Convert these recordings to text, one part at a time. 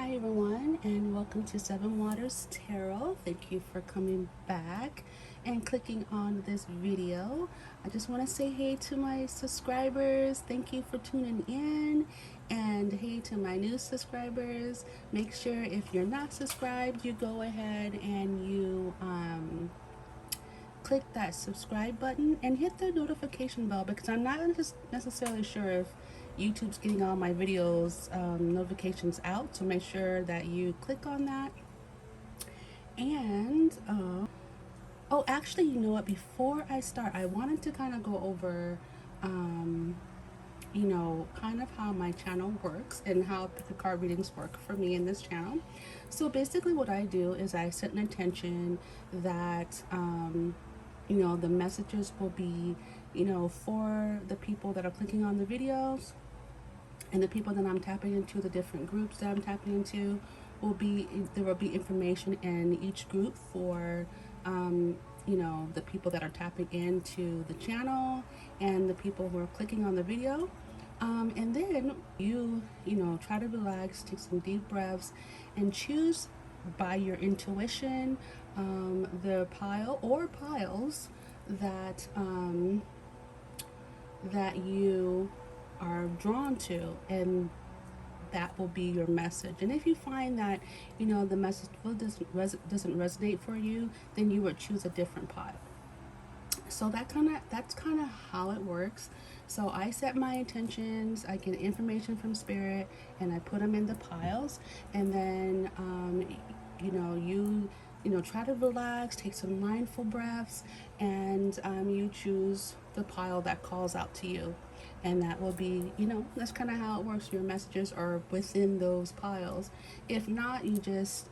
Hi everyone, and welcome to Seven Waters Tarot. Thank you for coming back and clicking on this video. I just want to say hey to my subscribers. Thank you for tuning in, and hey to my new subscribers. Make sure if you're not subscribed, you go ahead and you click that subscribe button and hit the notification bell, because I'm not just necessarily sure if YouTube's getting all my videos notifications out, so make sure that you click on that. And oh, actually, you know what, before I start, I wanted to kind of go over kind of how my channel works and how the card readings work for me in this channel. So basically what I do is I set an intention that the messages will be, for the people that are clicking on the videos, and the people that I'm tapping into, the different groups that I'm tapping into, there will be information in each group for the people that are tapping into the channel and the people who are clicking on the video. And then you try to relax, take some deep breaths, and choose by your intuition the pile or piles that that you are drawn to, and that will be your message. And if you find that the message doesn't resonate for you, then you would choose a different pile. So that's kind of how it works. So I set my intentions, I get information from spirit, and I put them in the piles. And then you try to relax, take some mindful breaths, and you choose the pile that calls out to you. And that will be, that's kind of how it works. Your messages are within those piles. If not, you just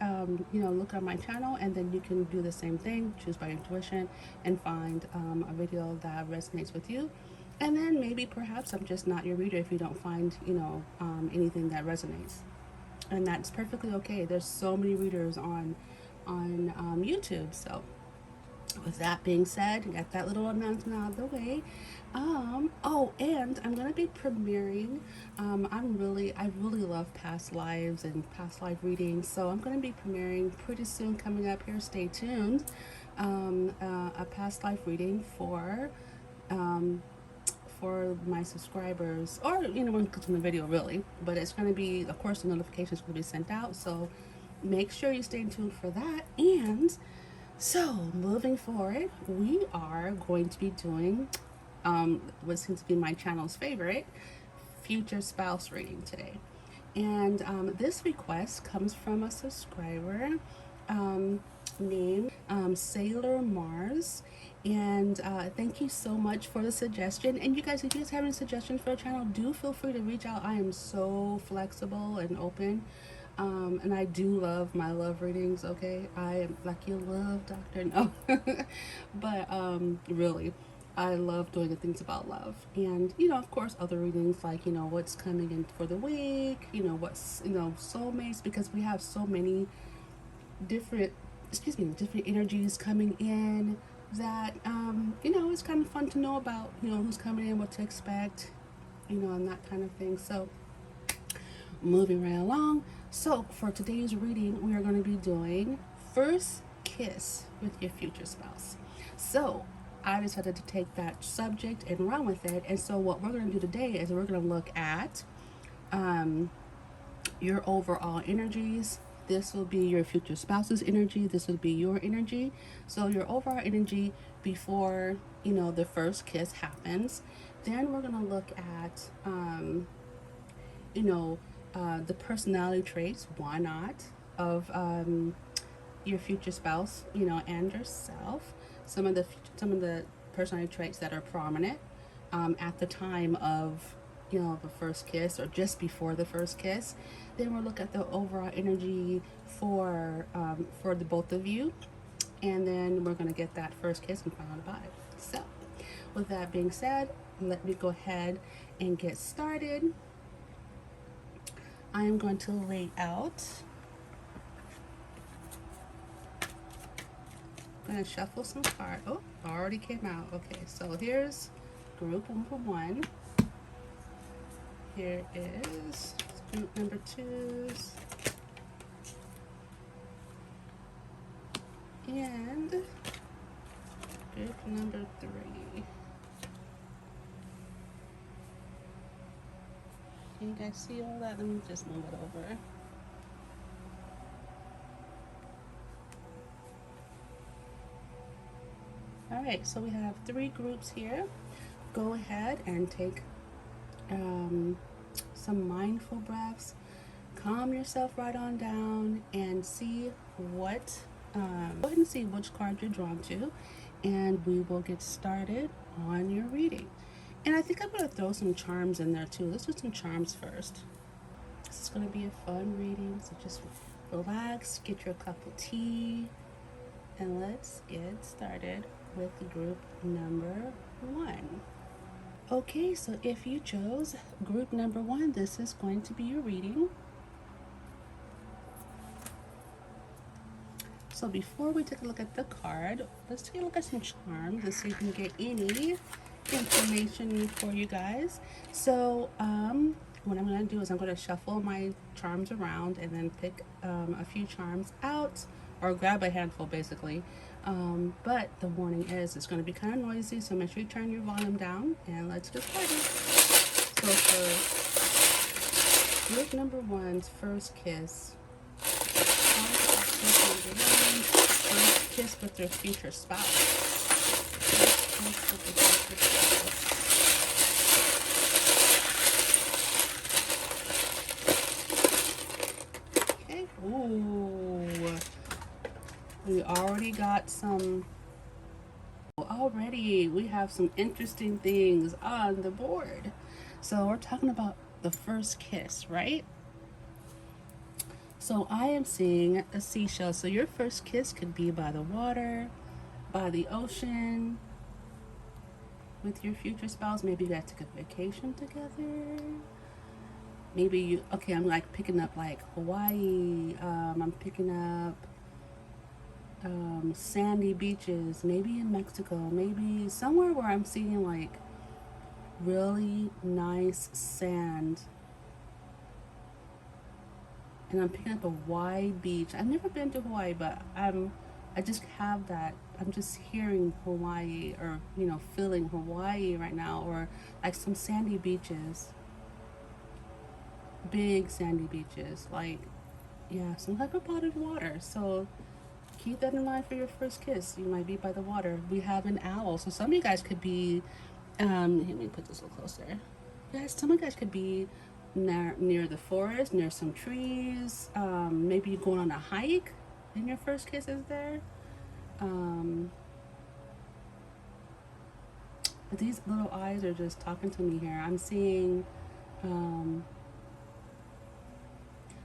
look on my channel, and then you can do the same thing, choose by intuition, and find a video that resonates with you. And then maybe perhaps I'm just not your reader if you don't find anything that resonates, and that's perfectly okay. There's so many readers on YouTube. So with that being said, got that little announcement out of the way. Oh, and I'm gonna be premiering. I really love past lives and past life readings, so I'm gonna be premiering pretty soon, coming up here. Stay tuned. A past life reading for my subscribers, or anyone clicks on the video, really. But it's gonna be, of course, the notifications will be sent out. So make sure you stay tuned for that. And so, moving forward, we are going to be doing what seems to be my channel's favorite, future spouse reading today. And this request comes from a subscriber named Sailor Mars. And thank you so much for the suggestion. And you guys, if you guys have any suggestions for a channel, do feel free to reach out. I am so flexible and open. And I do love my love readings, okay? I am like, you love Doctor No. But really, I love doing the things about love. And of course, other readings, like what's coming in for the week, what's soulmates, because we have so many different different energies coming in, that it's kind of fun to know about who's coming in, what to expect, and that kind of thing. So moving right along. So for today's reading, we are going to be doing first kiss with your future spouse. So I decided to take that subject and run with it. And so what we're going to do today is we're going to look at your overall energies. This will be your future spouse's energy. This will be your energy. So your overall energy before the first kiss happens. Then we're going to look at the personality traits, why not, of your future spouse, and yourself. Some of the personality traits that are prominent at the time of the first kiss, or just before the first kiss. Then we'll look at the overall energy for the both of you, and then we're going to get that first kiss and find out about it. So with that being said, let me go ahead and get started. I am going to lay out. I'm going to shuffle some cards. Oh, already came out. Okay, so here's group number 1. Here is group number 2's And group number 3. Can you guys see all that? Let me just move it over. All right, so we have 3 groups here. Go ahead and take some mindful breaths. Calm yourself right on down and see what, go ahead and see which card you're drawn to, and we will get started on your reading. And I think I'm going to throw some charms in there too. Let's do some charms first. This is going to be a fun reading, so just relax, get your cup of tea, and let's get started with group number 1. Okay, so if you chose group number 1, this is going to be your reading. So before we take a look at the card, let's take a look at some charms and see if we can get any information for you guys. So what I'm going to do is I'm going to shuffle my charms around and then pick a few charms out, or grab a handful basically. But the warning is it's going to be kind of noisy, so make sure you turn your volume down, and let's get started. So for group number 1's first kiss, first kiss with their future spouse. Okay. Ooh. We already got some. Already we have some interesting things on the board. So we're talking about the first kiss, right? So I am seeing a seashell. So your first kiss could be by the water, by the ocean, with your future spouse. Maybe you guys took a vacation together. Maybe you, okay, I'm like picking up like Hawaii. I'm picking up sandy beaches, maybe in Mexico, maybe somewhere where I'm seeing like really nice sand. And I'm picking up a Hawaii beach. I've never been to Hawaii, but I just have that. I'm just hearing Hawaii, or feeling Hawaii right now, or like some sandy beaches, big sandy beaches, like some type of bodied water. So keep that in mind for your first kiss. You might be by the water. We have an owl, so some of you guys could be. Let me put this a little closer. Yes, some of you guys could be near the forest, near some trees. Maybe you're going on a hike and your first kiss is there. But these little eyes are just talking to me here. I'm seeing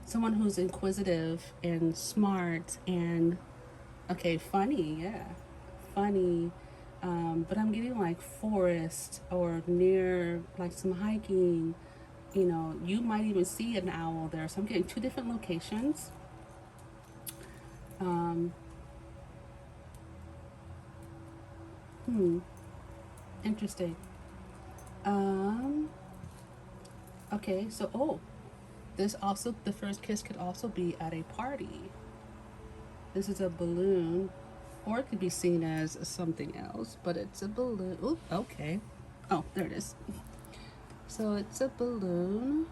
someone who's inquisitive and smart and funny, funny. But I'm getting like forest or near like some hiking. You might even see an owl there. So I'm getting 2 different locations. Interesting. Okay, so this also, the first kiss could also be at a party. This is a balloon, or it could be seen as something else, but it's a balloon. Ooh, okay. Oh, there it is. So it's a balloon.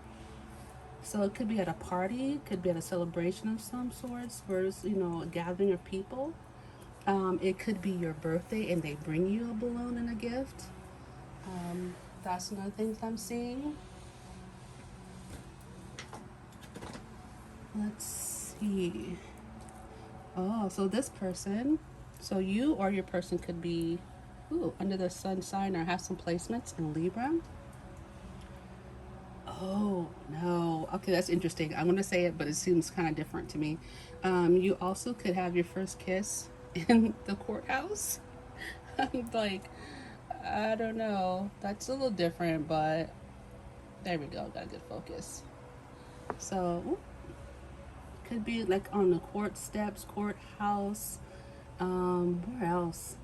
So it could be at a party, could be at a celebration of some sorts, where it's, a gathering of people. It could be your birthday and they bring you a balloon and a gift. That's another thing I'm seeing. Let's see. Oh, so this person, so you or your person could be under the sun sign or have some placements in Libra. Oh, no. Okay, that's interesting. I'm going to say it, but it seems kind of different to me. You also could have your first kiss in the courthouse. Like, I don't know. That's a little different, but there we go. Got good focus. So, could be like on the court steps, courthouse. Where else?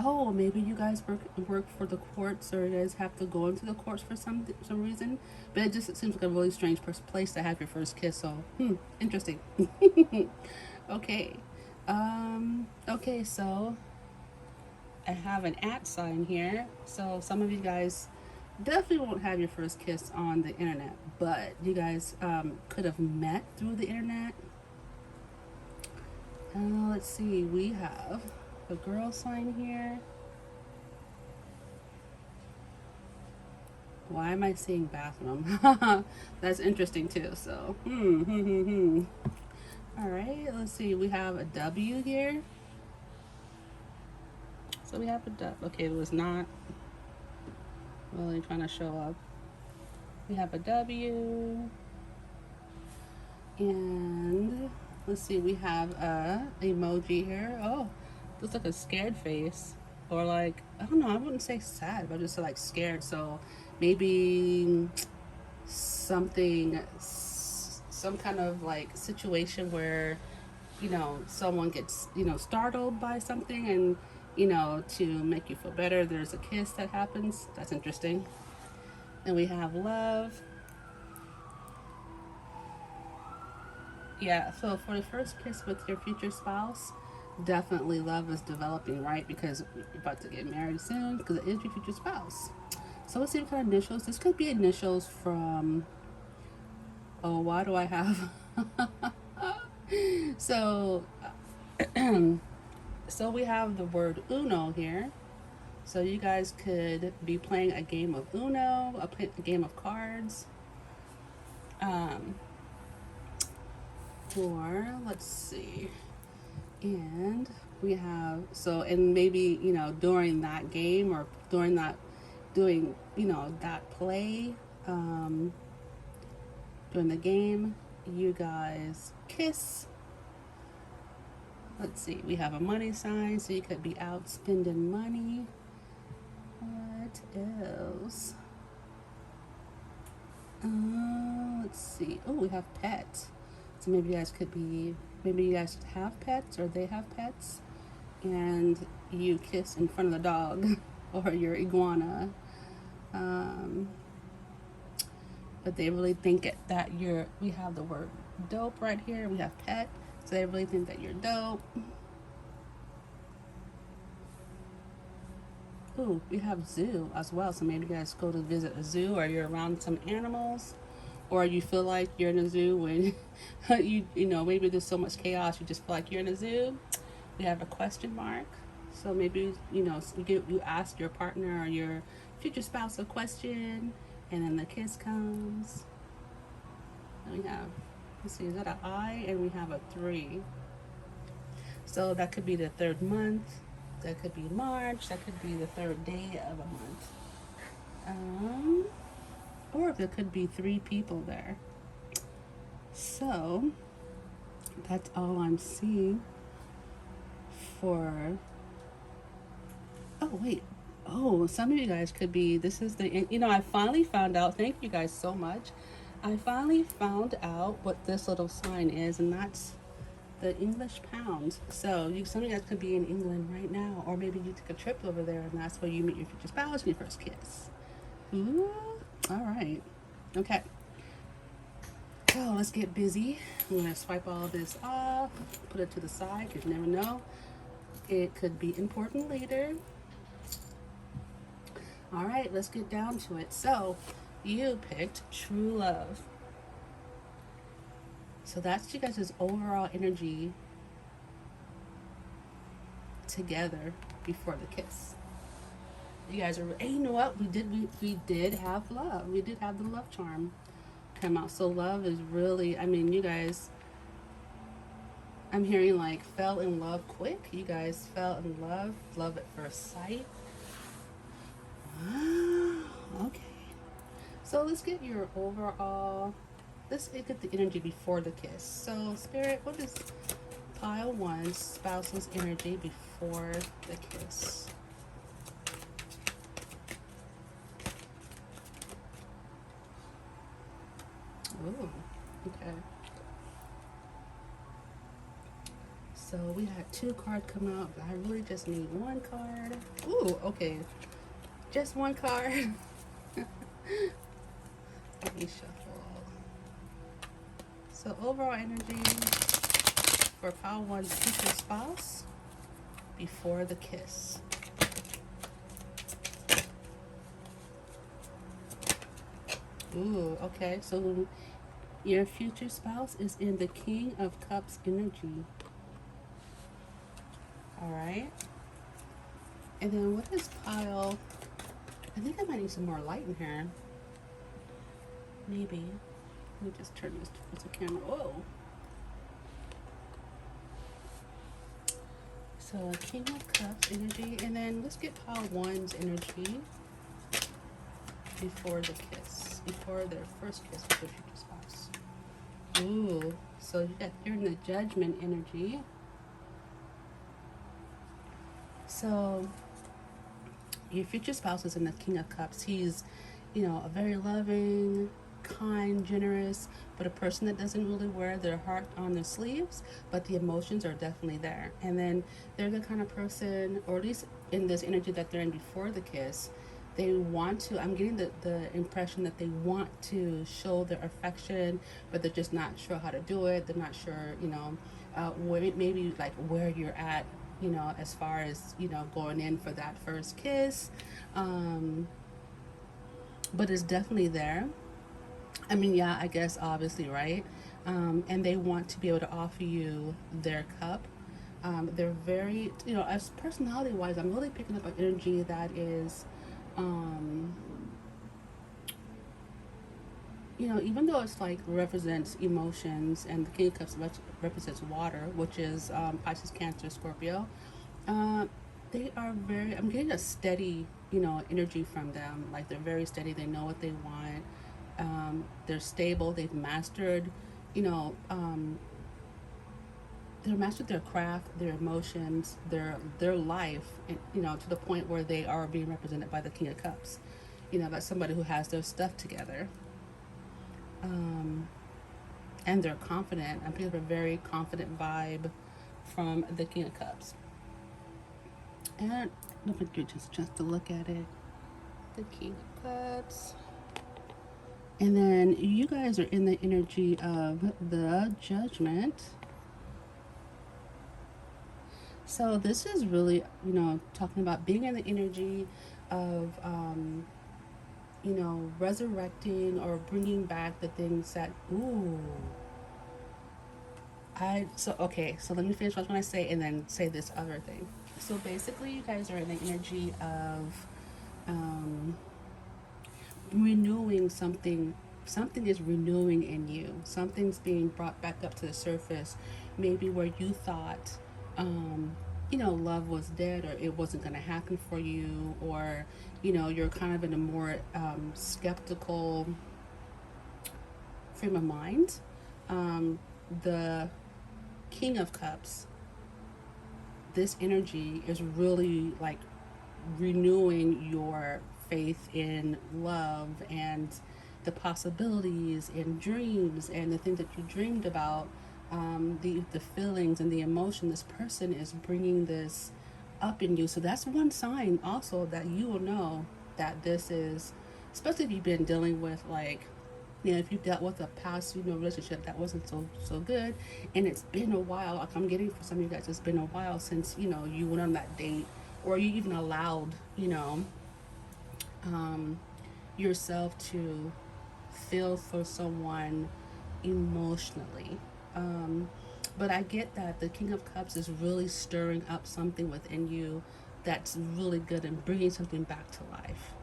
Oh, maybe you guys work for the courts, or you guys have to go into the courts for some reason. But it just seems like a really strange place to have your first kiss. So, interesting. Okay. Okay, so I have an @ sign here. So some of you guys definitely won't have your first kiss on the internet, but you guys could have met through the internet. Let's see, we have a girl sign here. Why am I seeing bathroom? That's interesting too. So, All right, let's see. We have a W here. So we have a W. Okay, it was not really trying to show up. We have a W. And let's see, we have a emoji here. Oh, looks like a scared face. Or like, I don't know, I wouldn't say sad, but just like scared. So maybe something, some kind of like situation where, someone gets, startled by something, and, to make you feel better, there's a kiss that happens. That's interesting. And we have love. Yeah, so for the first kiss with your future spouse, definitely love is developing, right? Because you're about to get married soon, because it is your future spouse. So let's see what kind of initials. This could be initials from, oh, why do I have? So, so we have the word Uno here. So you guys could be playing a game of Uno, a game of cards. Or let's see. And we have, so, and maybe, during that game, or during that, doing, that play, during the game, you guys kiss. Let's see, we have a money sign, so you could be out spending money. What else? Let's see. Oh, we have pets. So maybe you guys have pets, or they have pets, and you kiss in front of the dog or your iguana. But they really think that we have the word dope right here. We have pet, so they really think that you're dope. Ooh, we have zoo as well. So maybe you guys go to visit a zoo, or you're around some animals, or you feel like you're in a zoo when maybe there's so much chaos, you just feel like you're in a zoo. We have a question mark. So maybe you ask your partner or your future spouse a question, and then the kiss comes. And we have, let's see, is that an I? And we have a 3. So that could be the 3rd month. That could be March. That could be the 3rd day of a month. Or there could be 3 people there. So that's all I'm seeing for. Oh wait. Oh, some of you guys could be. This is the. I finally found out. Thank you guys so much. I finally found out what this little sign is, and that's the English pound. So some of you guys could be in England right now, or maybe you took a trip over there, and that's where you meet your future spouse and your first kiss. Ooh, all right. Okay. So let's get busy. I'm gonna swipe all of this off, put it to the side, because you never know. It could be important later. All right, let's get down to it. So you picked true love. So that's you guys' overall energy together before the kiss. You guys are, hey, you know what? We did have love. We did have the love charm come out. So love is really, you guys, I'm hearing like fell in love quick. You guys fell in love at first sight. Okay. So let's get your overall, let's get the energy before the kiss. So Spirit, what is pile 1, spouse's energy before the kiss? Ooh, okay. So we had 2 cards come out, but I really just need 1 card. Ooh, okay. Just 1 card. Let me shuffle. So overall energy for pile 1's future spouse before the kiss. Ooh, okay. So your future spouse is in the King of Cups energy. All right. And then what is pile? I think I might need some more light in here. Maybe. Let me just turn this towards the camera. Whoa. So King of Cups energy, and then let's get pile 1's energy before the kiss, before their first kiss with their future spouse. Ooh, so you're in the Judgment energy. So your future spouse is in the King of Cups. He's, a very loving, kind, generous, but a person that doesn't really wear their heart on their sleeves, but the emotions are definitely there. And then they're the kind of person, or at least in this energy that they're in before the kiss, they want to, I'm getting the impression that they want to show their affection, but they're just not sure how to do it. They're not sure, maybe like where you're at, as far as, going in for that first kiss. But it's definitely there. I mean, yeah, I guess obviously, right? And they want to be able to offer you their cup. They're very, as personality wise, I'm really picking up an energy that is, even though it's like represents emotions, and the King of Cups represents water, which is Pisces, Cancer, Scorpio. They are very, I'm getting a steady, energy from them. Like they're very steady. They know what they want. They're stable. They've mastered, they're mastered their craft, their emotions, their life, to the point where they are being represented by the King of Cups. That's somebody who has their stuff together. And they're confident. I'm picking up a very confident vibe from the King of Cups. And let me get just to look at it. The King of Cups. And then you guys are in the energy of the Judgment. So this is really, talking about being in the energy of, resurrecting or bringing back the things that, so let me finish what I say and then say this other thing. So basically you guys are in the energy of, renewing something. Something is renewing in you. Something's being brought back up to the surface. Maybe where you thought, love was dead, or it wasn't going to happen for you, or, you're kind of in a more skeptical frame of mind. The King of Cups, this energy is really like renewing your faith in love and the possibilities and dreams and the things that you dreamed about, the feelings and the emotion. This person is bringing this up in you. So that's one sign also that you will know that this is, especially if you've been dealing with like, if you dealt with a past, relationship that wasn't so good, and it's been a while. Like I'm getting for some of you guys, it's been a while since you went on that date, or you even allowed yourself to feel for someone emotionally. But I get that the King of Cups is really stirring up something within you that's really good and bringing something back to life.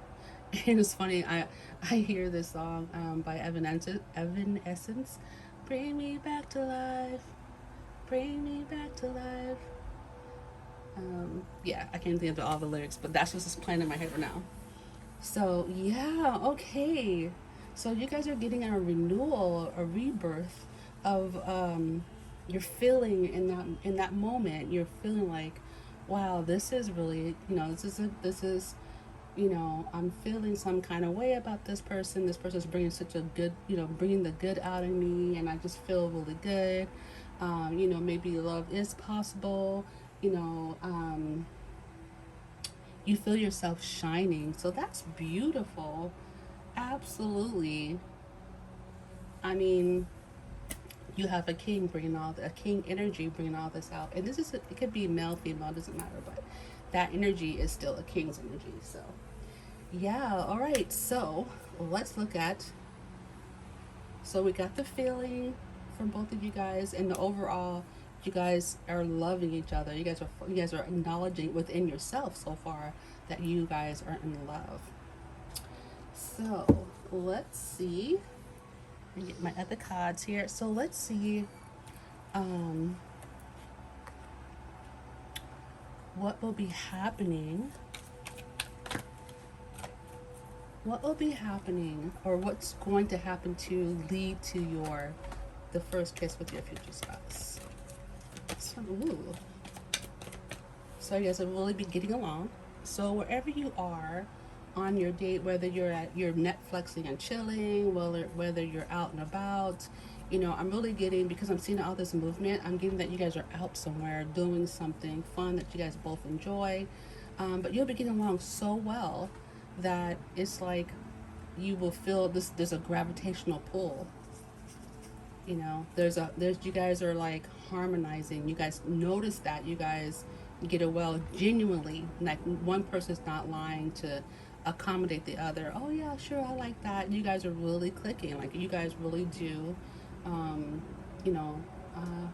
And it's funny, I hear this song by Evanescence, "Bring me back to life, bring me back to life." Yeah, I can't think of all the lyrics, but that's just playing in my head right now. So yeah, okay. So you guys are getting a renewal, a rebirth of you're feeling in that moment. You're feeling like, wow, this is really, this is I'm feeling some kind of way about this person. This person's bringing such a good, bringing the good out of me, and I just feel really good. You know, maybe love is possible. You know, you feel yourself shining. So that's beautiful. Absolutely. I mean, you have a king bringing a king energy bringing all this out, and it could be male, female, doesn't matter, but that energy is still a king's energy. So yeah, all right. So let's look at. So we got the feeling from both of you guys, and the overall, you guys are loving each other. You guys are acknowledging within yourself so far that you guys are in love. So let's see. Let me get my other cards here. So let's see um, what will be happening. What will be happening, or what's going to happen to lead to the first kiss with your future spouse? So, ooh. So you guys will really be getting along. So wherever you are on your date, whether you're Netflixing and chilling, whether you're out and about, you know, I'm really getting, because I'm seeing all this movement, I'm getting that you guys are out somewhere doing something fun that you guys both enjoy. But you'll be getting along so well that it's like you will feel this. There's a gravitational pull. You know, there's you guys are like harmonizing. You guys notice that you guys get it well genuinely. Like one person's not lying to accommodate the other. Oh yeah, sure, I like that. You guys are really clicking. Like you guys really do. Um, you know, uh,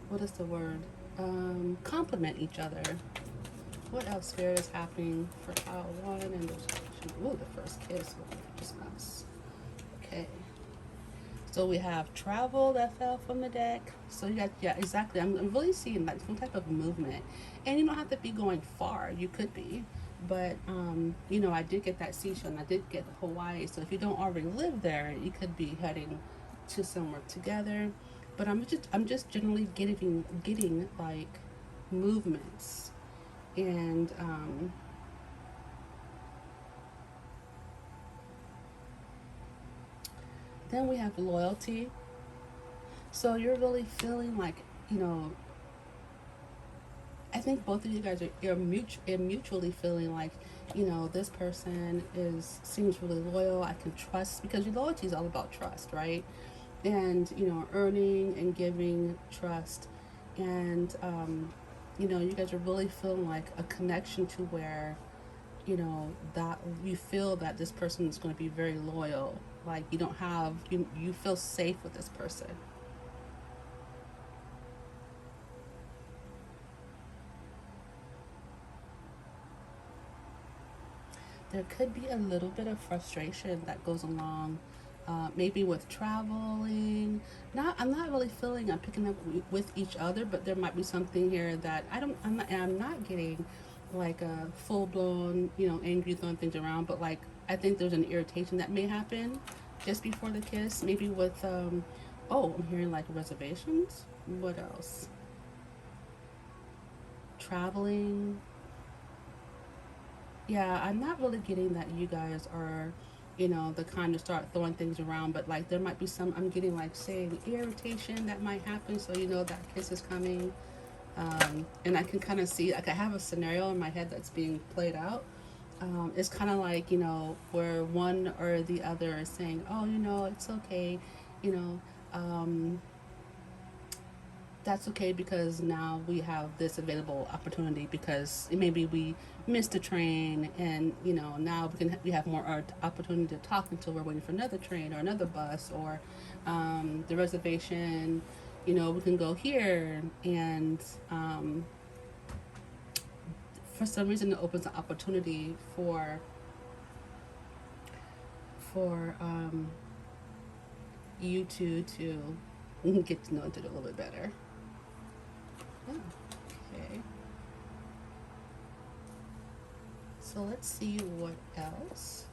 what is the word? Compliment each other. What else, Spirit, is happening for child one and the first kiss with the spouse? Okay. So we have travel that fell from the deck. So you got, yeah, exactly. I'm really seeing like some type of movement, and you don't have to be going far. You could be, but you know, I did get that seashell, and I did get Hawaii. So if you don't already live there, you could be heading to somewhere together. But I'm just generally getting like movements, and then we have loyalty. So you're really feeling like, you know, I think both of you guys are mutually feeling like, you know, this person seems really loyal. I can trust, because your loyalty is all about trust, right? And you know, earning and giving trust, and you know, you guys are really feeling like a connection to where, you know, that you feel that this person is going to be very loyal. Like you feel safe with this person. There could be a little bit of frustration that goes along, maybe with traveling. I'm not really feeling I'm picking up with each other, but there might be something here that I'm not getting like a full blown, you know, angry throwing things around, but like I think there's an irritation that may happen just before the kiss, maybe with oh, I'm hearing like reservations. What else? Traveling. Yeah, I'm not really getting that you guys are, you know, the kind to start throwing things around, but like there might be some, I'm getting like saying irritation that might happen, so you know that kiss is coming. And I can kind of see, like I have a scenario in my head that's being played out. It's kind of like, you know, where one or the other is saying, oh, you know, it's okay, you know, that's okay because now we have this available opportunity because maybe we missed a train, and you know, now we have more opportunity to talk until we're waiting for another train or another bus, or the reservation, you know, we can go here, and for some reason it opens an opportunity for you two to get to know each other a little bit better. Oh, okay. So let's see what else.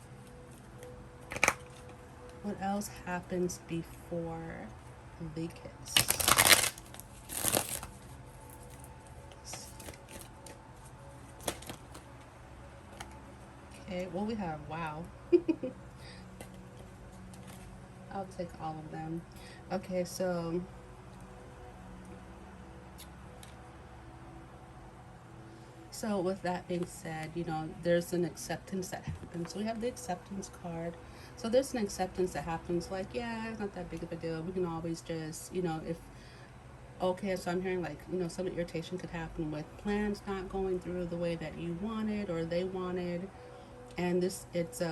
What else happens before the kiss? Okay, well, we have wow. I'll take all of them. Okay, so So with that being said, there's an acceptance that happens. So we have the acceptance card. So there's an acceptance that happens, like, yeah, it's not that big of a deal. We can always just, if okay, so I'm hearing, like, some irritation could happen with plans not going through the way that you wanted or they wanted. And this, it's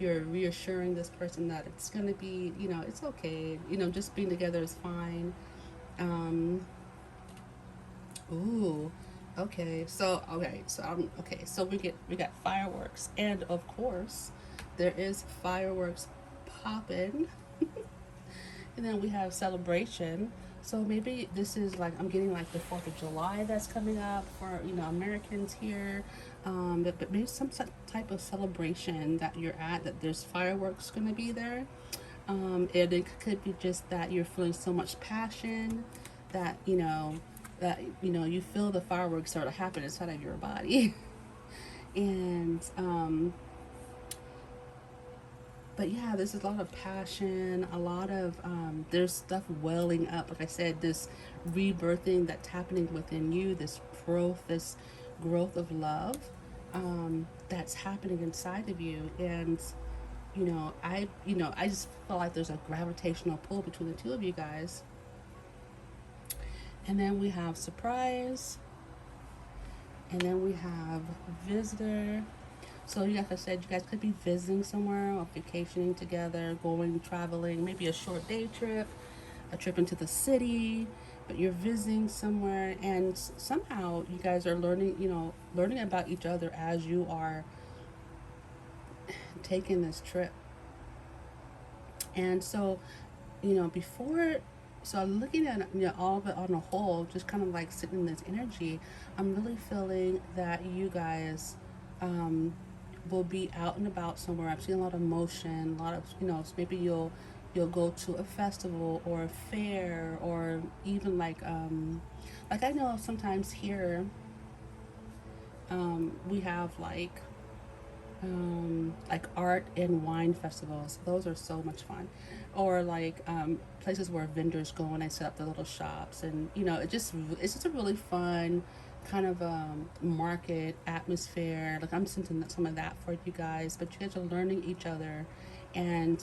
you're reassuring this person that it's going to be, it's okay. Just being together is fine. Um, Ooh, okay. So we got fireworks, and of course, there is fireworks popping, and then we have celebration. So maybe this is like I'm getting like the 4th of July that's coming up for Americans here, but maybe some type of celebration that you're at, that there's fireworks going to be there. And it could be just that you're feeling so much passion that you feel the fireworks sort of happen inside of your body. And but yeah, there's a lot of passion, a lot of there's stuff welling up, like I said, this rebirthing that's happening within you, this growth of love, that's happening inside of you. And I just feel like there's a gravitational pull between the two of you guys. And then we have surprise, and then we have visitor. So like I said, you guys could be visiting somewhere or vacationing together, going traveling, maybe a short day trip, a trip into the city, but you're visiting somewhere, and somehow you guys are learning about each other as you are taking this trip. And so, before, so I'm looking at all of it on a whole, just kind of like sitting in this energy. I'm really feeling that you guys will be out and about somewhere. I'm seeing a lot of motion, a lot of maybe you'll go to a festival or a fair, or even like I know sometimes here we have like art and wine festivals. Those are so much fun. Or like places where vendors go and they set up their little shops, and it's just a really fun kind of market atmosphere. Like I'm sensing some of that for you guys, but you guys are learning each other. And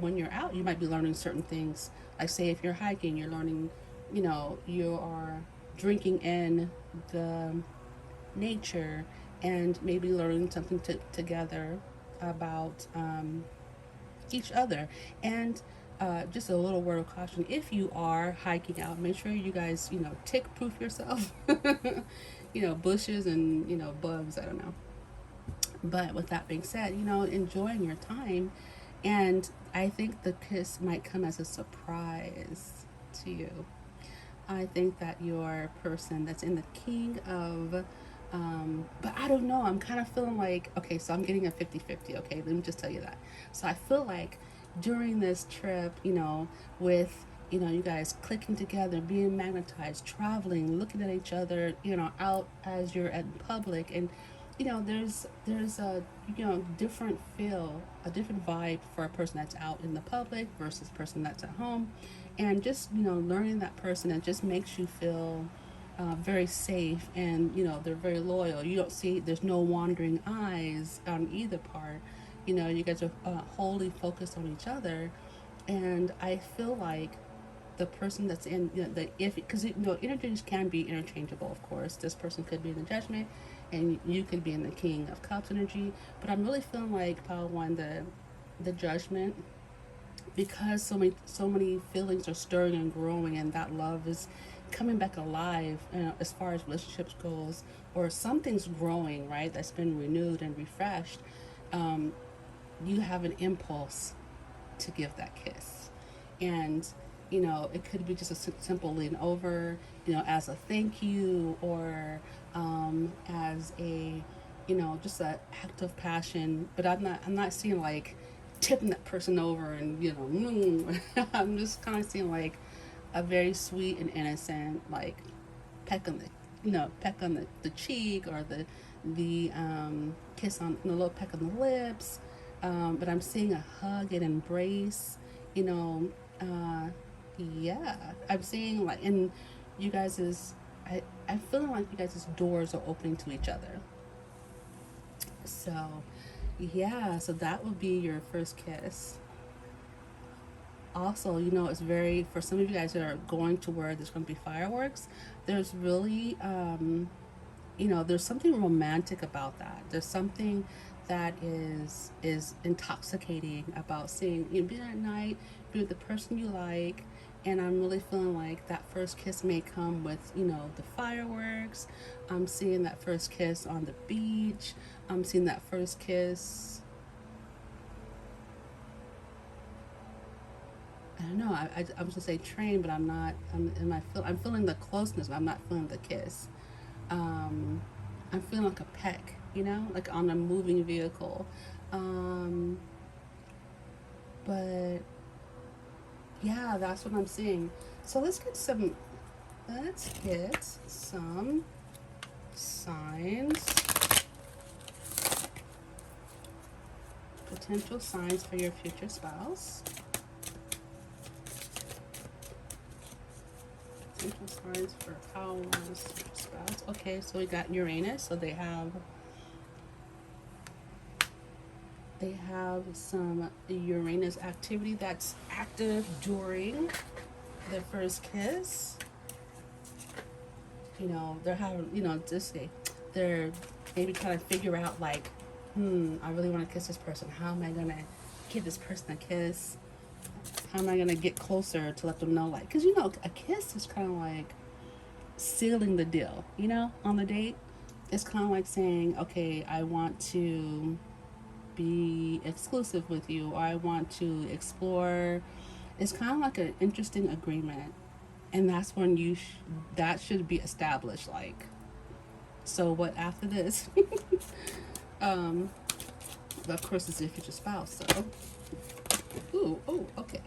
when you're out, you might be learning certain things. Like, say, if you're hiking, you're learning, you are drinking in the nature, and maybe learning something together about each other. And just a little word of caution: if you are hiking out, make sure you guys tick proof yourself. Bushes and bugs, I don't know. But with that being said, enjoying your time. And I think the kiss might come as a surprise to you. I think that your person that's in the king of, but I don't know, I'm kind of feeling like, okay, so I'm getting a 50-50. Okay, let me just tell you that. So I feel like during this trip, with, you guys clicking together, being magnetized, traveling, looking at each other, out as you're in public, and there's a different feel, a different vibe for a person that's out in the public versus a person that's at home. And just learning that person, it just makes you feel very safe, and they're very loyal. You don't see, there's no wandering eyes on either part. You guys are wholly focused on each other. And I feel like the person that's in, the if, because energies can be interchangeable, of course. This person could be in the judgment, and you could be in the king of cups energy. But I'm really feeling like pile one, the judgment, because so many feelings are stirring and growing, and that love is coming back alive, as far as relationships goes, or something's growing, right, that's been renewed and refreshed. um, you have an impulse to give that kiss. And it could be just a simple lean over, as a thank you, or as a just a act of passion. But I'm not seeing like tipping that person over and I'm just kind of seeing like a very sweet and innocent, like, peck on the cheek, or the kiss on the little peck on the lips. But I'm seeing a hug and embrace. You know, uh, yeah, I'm seeing like in you guys' I'm feeling like you guys' doors are opening to each other. So yeah, so that would be your first kiss. Also, you know, it's very, for some of you guys that are going to where there's going to be fireworks, there's really you know, there's something romantic about that. There's something that is intoxicating about seeing, you know, being at night, being with the person you like. And I'm really feeling like that first kiss may come with, you know, the fireworks. I'm seeing that first kiss on the beach. I'm seeing that first kiss. I don't know. I was gonna say train, but I'm not. I'm feeling the closeness, but I'm not feeling the kiss. Um, I'm feeling like a peck, you know, like on a moving vehicle. Um, but yeah, that's what I'm seeing. So let's get some signs, potential signs for your future spouse. Potential signs for Power's future spouse. Okay, so we got Uranus. So they have some Uranus activity that's active during their first kiss. You know, they're having, you know, just say they're maybe trying to figure out like, I really want to kiss this person. How am I gonna give this person a kiss? How am I gonna get closer to let them know, like, because you know, a kiss is kind of like sealing the deal. You know, on the date, it's kind of like saying, okay, I want to be exclusive with you, or I want to explore. It's kind of like an interesting agreement, and that's when that should be established. Like, so what after this? um, of course, it's your future spouse. So, okay.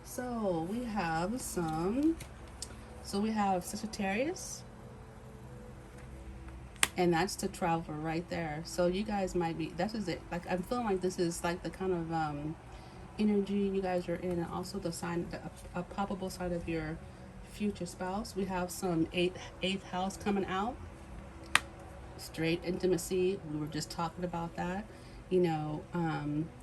So we have some. So we have Sagittarius, and that's the traveler right there. So you guys might be. That's just it. Like I'm feeling like this is like the kind of energy you guys are in, and also the sign, a probable sign of your future spouse. We have some eighth house coming out. Straight intimacy. We were just talking about that. You know,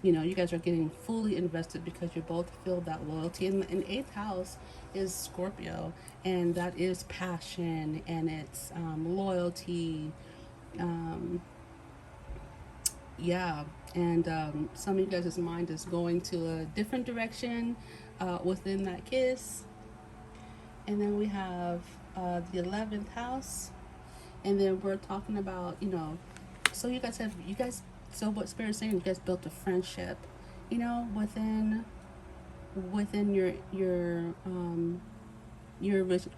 you guys are getting fully invested because you both feel that loyalty. And eighth house is Scorpio, and that is passion, and it's loyalty. Um, yeah, and some of you guys' mind is going to a different direction within that kiss. And then we have the 11th house, and then we're talking about, you know, so so what Spirit's saying, you guys built a friendship, you know, within your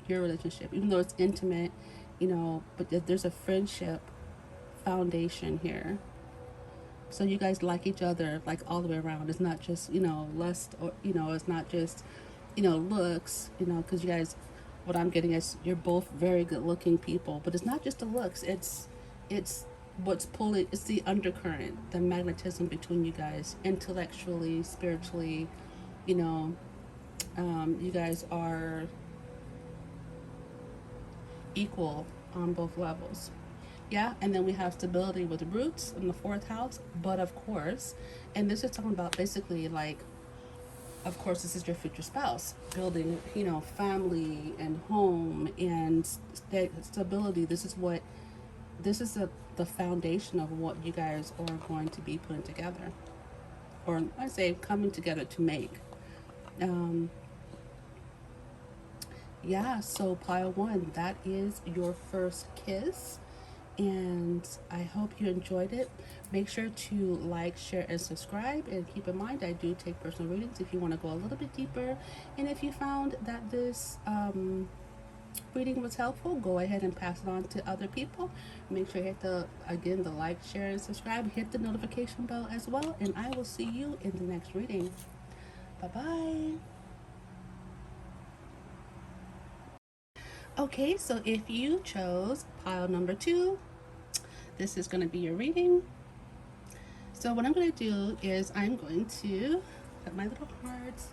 relationship, even though it's intimate, you know, but there's a friendship foundation here. So you guys like each other like all the way around. It's not just, you know, lust, or, you know, it's not just, you know, looks, you know, because you guys, what I'm getting is you're both very good looking people, but it's not just the looks. It's what's pulling, it's the undercurrent, the magnetism between you guys, intellectually, spiritually, you know. You guys are equal on both levels. Yeah, and then we have stability with roots in the fourth house. But of course, and this is talking about basically like, of course, this is your future spouse building, you know, family and home and stability. This is the foundation of what you guys are going to be putting together, or I say coming together to make. Um, yeah, so pile one, that is your first kiss. And I hope you enjoyed it. Make sure to like, share, and subscribe. And keep in mind, I do take personal readings if you want to go a little bit deeper. And if you found that this reading was helpful, go ahead and pass it on to other people. Make sure you hit the like, share, and subscribe. Hit the notification bell as well. And I will see you in the next reading. Bye-bye. Okay, so if you chose pile number 2, this is going to be your reading. So what I'm going to do is I'm going to put my little hearts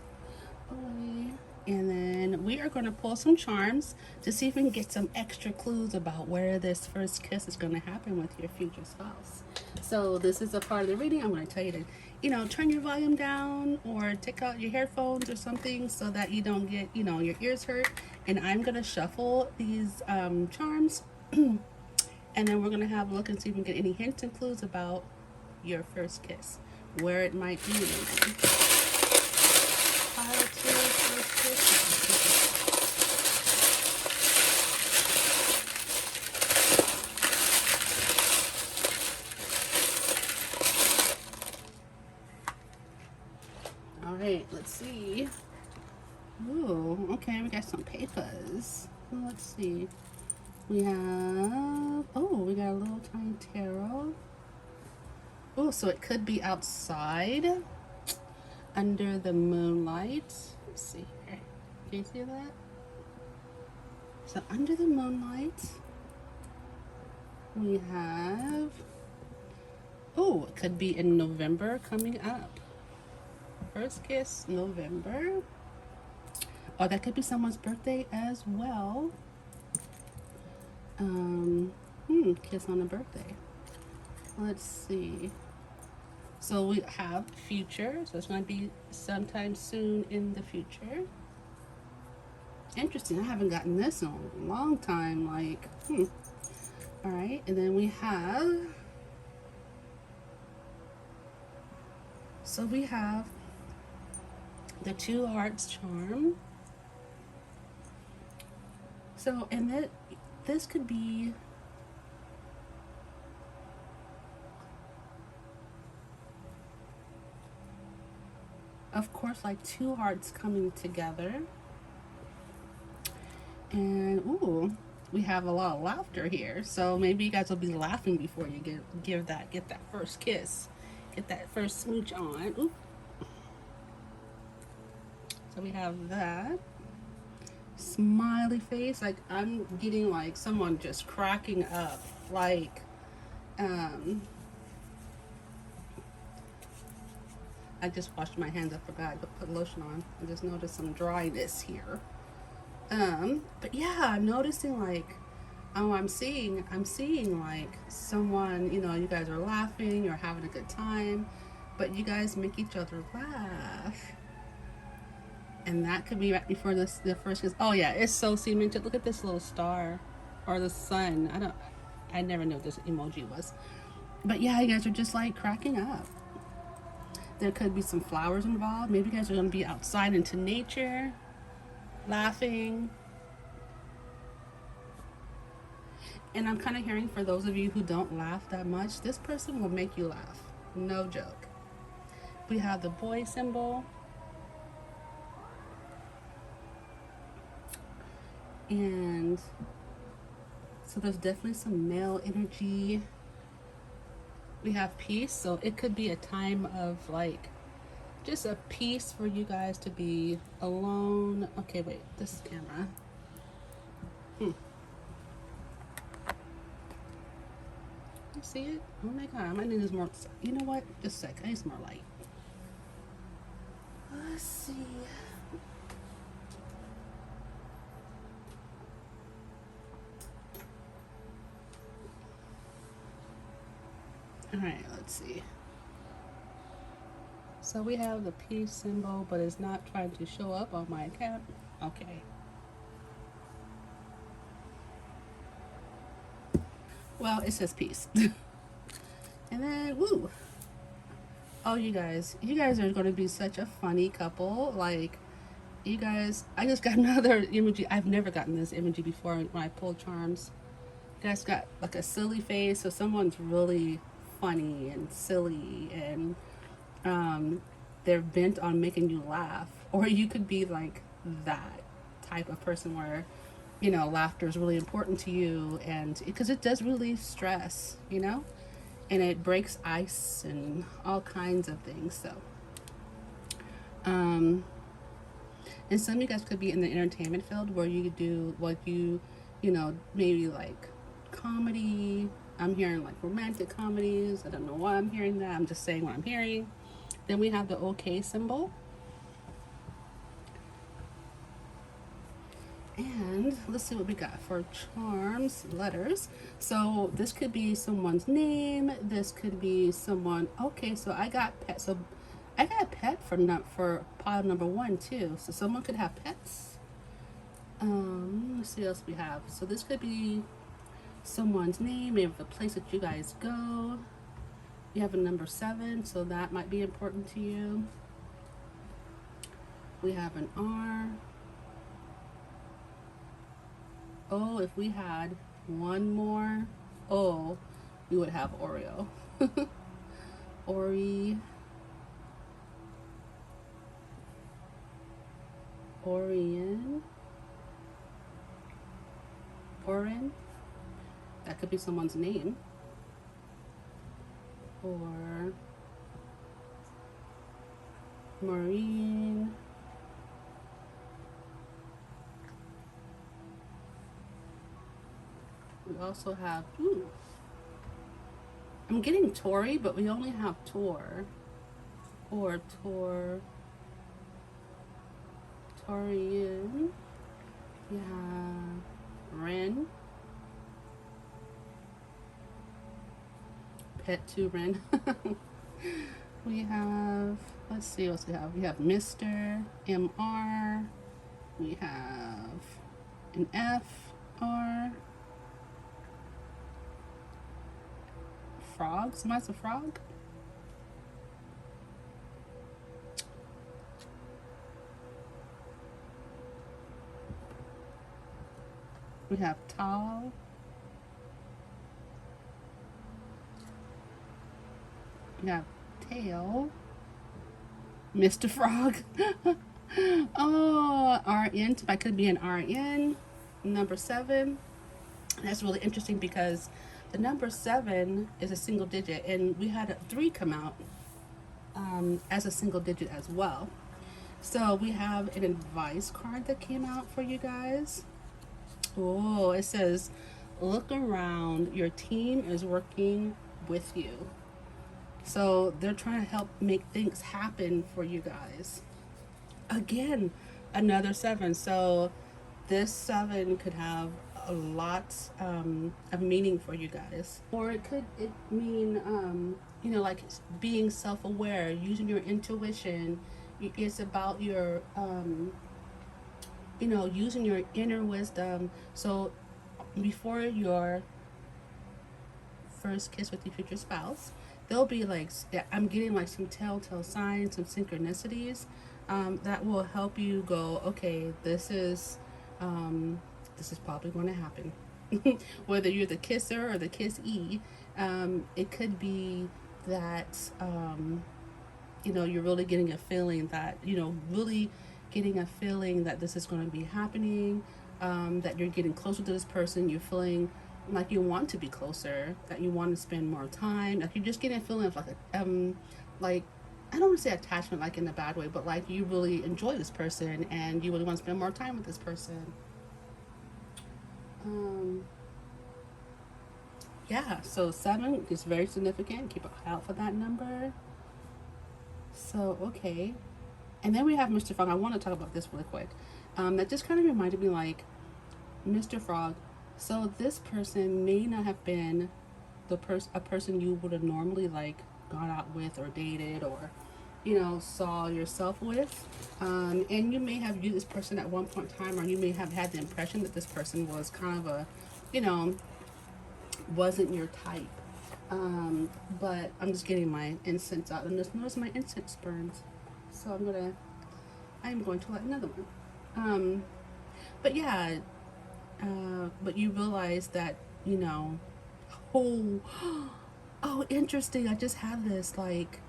away. And then we are going to pull some charms to see if we can get some extra clues about where this first kiss is going to happen with your future spouse. So this is a part of the reading. I'm going to tell you to, turn your volume down or take out your headphones or something so that you don't get, your ears hurt. And I'm going to shuffle these charms. And then we're going to have a look and see if we can get any hints and clues about your first kiss, where it might be. All right, let's see. Ooh, okay, we got some papers. Let's see. We have, we got a little tiny tarot. Oh, so it could be outside under the moonlight. Let's see here. Can you see that? So under the moonlight, we have, it could be in November coming up. First kiss, November. Or that could be someone's birthday as well. Kiss on a birthday. Let's see. So we have future, so it's going to be sometime soon in the future. Interesting, I haven't gotten this in a long time, like, All right, and then we have, so we have the 2 hearts charm. So, and this could be, of course, like 2 hearts coming together. And we have a lot of laughter here. So maybe you guys will be laughing before you get that first kiss, get that first smooch on. Ooh. So we have that smiley face. Like I'm getting like someone just cracking up. Like, I just washed my hands. I forgot to put lotion on. I just noticed some dryness here. But yeah, I'm noticing like, I'm seeing like someone, you guys are laughing, you're having a good time, but you guys make each other laugh. And that could be right before the first kiss. Oh yeah, it's so cemented. Look at this little star or the sun. I never knew what this emoji was. But yeah, you guys are just like cracking up. There could be some flowers involved. Maybe you guys are going to be outside into nature, laughing. And I'm kind of hearing, for those of you who don't laugh that much, this person will make you laugh. No joke. We have the boy symbol. And so there's definitely some male energy. We have peace, so it could be a time of like just a peace for you guys to be alone. Okay, wait, this camera. You see it? Oh my god, I might need this more. You know what? Just a sec. I need some more light. Let's see. All right, let's see. So we have the peace symbol, but it's not trying to show up on my account. Okay. Well, it says peace. And then, woo. Oh, you guys are going to be such a funny couple. Like, you guys, I just got another emoji. I've never gotten this emoji before when I pull charms. You guys got like a silly face, so someone's really funny and silly, and they're bent on making you laugh. Or you could be like that type of person where, laughter is really important to you, and because it does relieve stress, and it breaks ice and all kinds of things. So, and some of you guys could be in the entertainment field where you do what maybe like comedy. I'm hearing like romantic comedies. I don't know why I'm hearing that. I'm just saying what I'm hearing. Then we have the OK symbol. And let's see what we got for charms, letters. So this could be someone's name. This could be someone. Okay, so I got pet. So I got a pet for pile number 1 too. So someone could have pets. Let's see what else we have. So this could be someone's name, maybe the place that you guys go. You have a number 7, so that might be important to you. We have an R. Oh, if we had one more O, we would have Oreo. Ori. Orion. Orin. That could be someone's name. Or Maureen. We also have, I'm getting Tori, but we only have Tor. Or Torian. We have Ren. Pet to Ren. We have, let's see what else we have. We have Mr. MR. We have an FR. Frog. Somebody's a frog. We have Tall. We have Tail. Mr. Frog. Oh, RN. So that could be an RN. Number 7. That's really interesting because the number 7 is a single digit, and we had a 3 come out as a single digit as well. So we have an advice card that came out for you guys. Oh, it says, look around. Your team is working with you. So they're trying to help make things happen for you guys. Again, another 7. So this 7 could have a lot of meaning for you guys, or it mean like being self-aware, using your intuition. It's about your using your inner wisdom. So before your first kiss with your future spouse, there'll be like, I'm getting like some telltale signs, some synchronicities that will help you go, okay, this is probably going to happen. Whether you're the kisser or the kissee, it could be that you're really getting a feeling that this is going to be happening, that you're getting closer to this person. You're feeling like you want to be closer, that you want to spend more time, like you're just getting a feeling of like I don't want to say attachment like in a bad way, but like you really enjoy this person and you really want to spend more time with this person. Yeah, so 7 is very significant. Keep an eye out for that number. So, okay. And then we have Mr. Frog. I want to talk about this really quick. That just kind of reminded me, like, Mr. Frog. So this person may not have been a person you would have normally, like, gone out with or dated or, saw yourself with. And you may have viewed this person at one point in time, or you may have had the impression that this person was kind of a, wasn't your type. But I'm just getting my incense out, and just notice my incense burns. So I'm going to light another one. But yeah, but you realize that, oh, interesting. I just had this, like,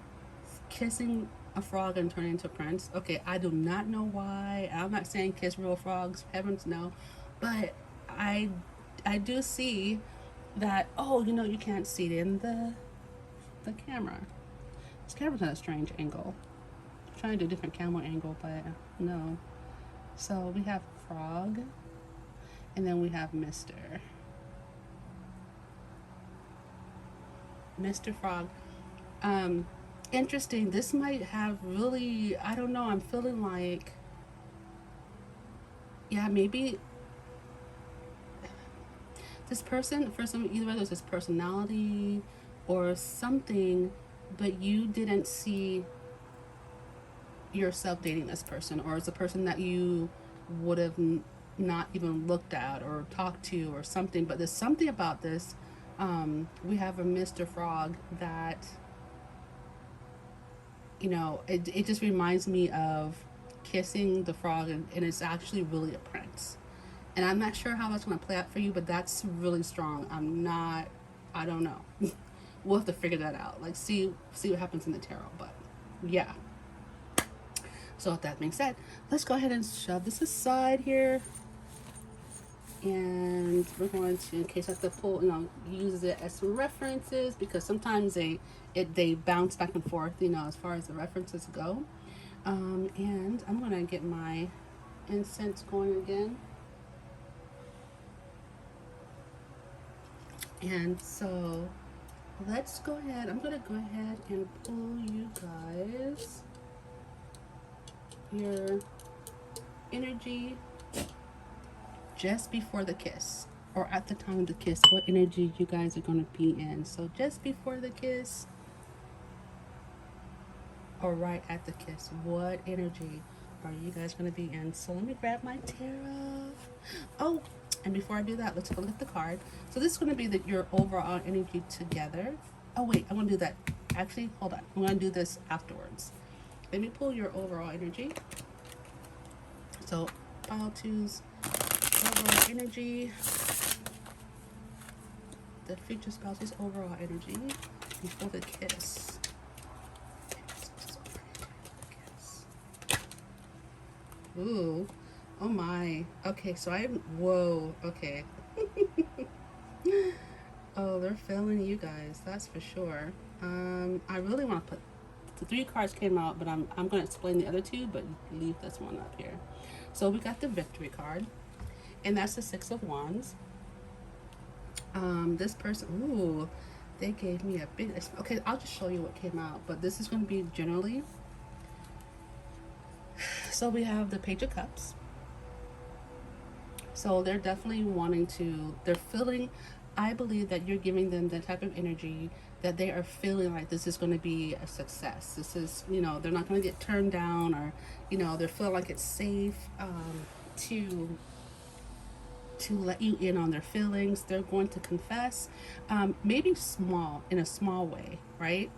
kissing a frog and turning into a prince. Okay, I do not know why. I'm not saying kiss real frogs, heavens no. But I do see that, you can't see it in the camera. This camera's at a strange angle. I'm trying to do a different camera angle, but no. So we have Frog, and then we have Mr. Frog. Interesting. This might have really, I don't know, I'm feeling like, yeah, maybe This person, for some, either there's this personality or something, but you didn't see yourself dating this person, or it's a person that you would have not even looked at or talked to or something. But there's something about this. We have a Mr. Frog that, it just reminds me of kissing the frog, and it's actually really a prince. And I'm not sure how that's going to play out for you, but that's really strong. I don't know. We'll have to figure that out. Like, see what happens in the tarot. But yeah. So with that being said, let's go ahead and shove this aside here. And we're going to, in case I have to pull, use it as some references, because sometimes they bounce back and forth, as far as the references go. And I'm going to get my incense going again. And so let's go ahead. I'm going to go ahead and pull you guys your energy just before the kiss, or at the time of the kiss, what energy you guys are going to be in. So just before the kiss or right at the kiss, what energy are you guys going to be in? So let me grab my tarot. Oh, and before I do that, let's go look at the card. So this is going to be your overall energy together. Oh wait, I'm going to do that. Actually, hold on. I'm going to do this afterwards. Let me pull your overall energy. So pile two's overall energy. The future spouse's overall energy before the kiss. Ooh, oh my. Okay, so whoa, okay. Oh, they're feeling you guys, that's for sure. I really want to put, the 3 cards came out, but I'm going to explain the other 2, but leave this one up here. So we got the victory card, and that's the 6 of Wands. This person, ooh, they gave me a big, okay, I'll just show you what came out, but this is going to be generally. So we have the Page of Cups. So they're definitely they're feeling, I believe that you're giving them the type of energy that they are feeling like this is going to be a success. This is, they're not going to get turned down, or, they're feeling like it's safe to let you in on their feelings. They're going to confess, maybe in a small way, right?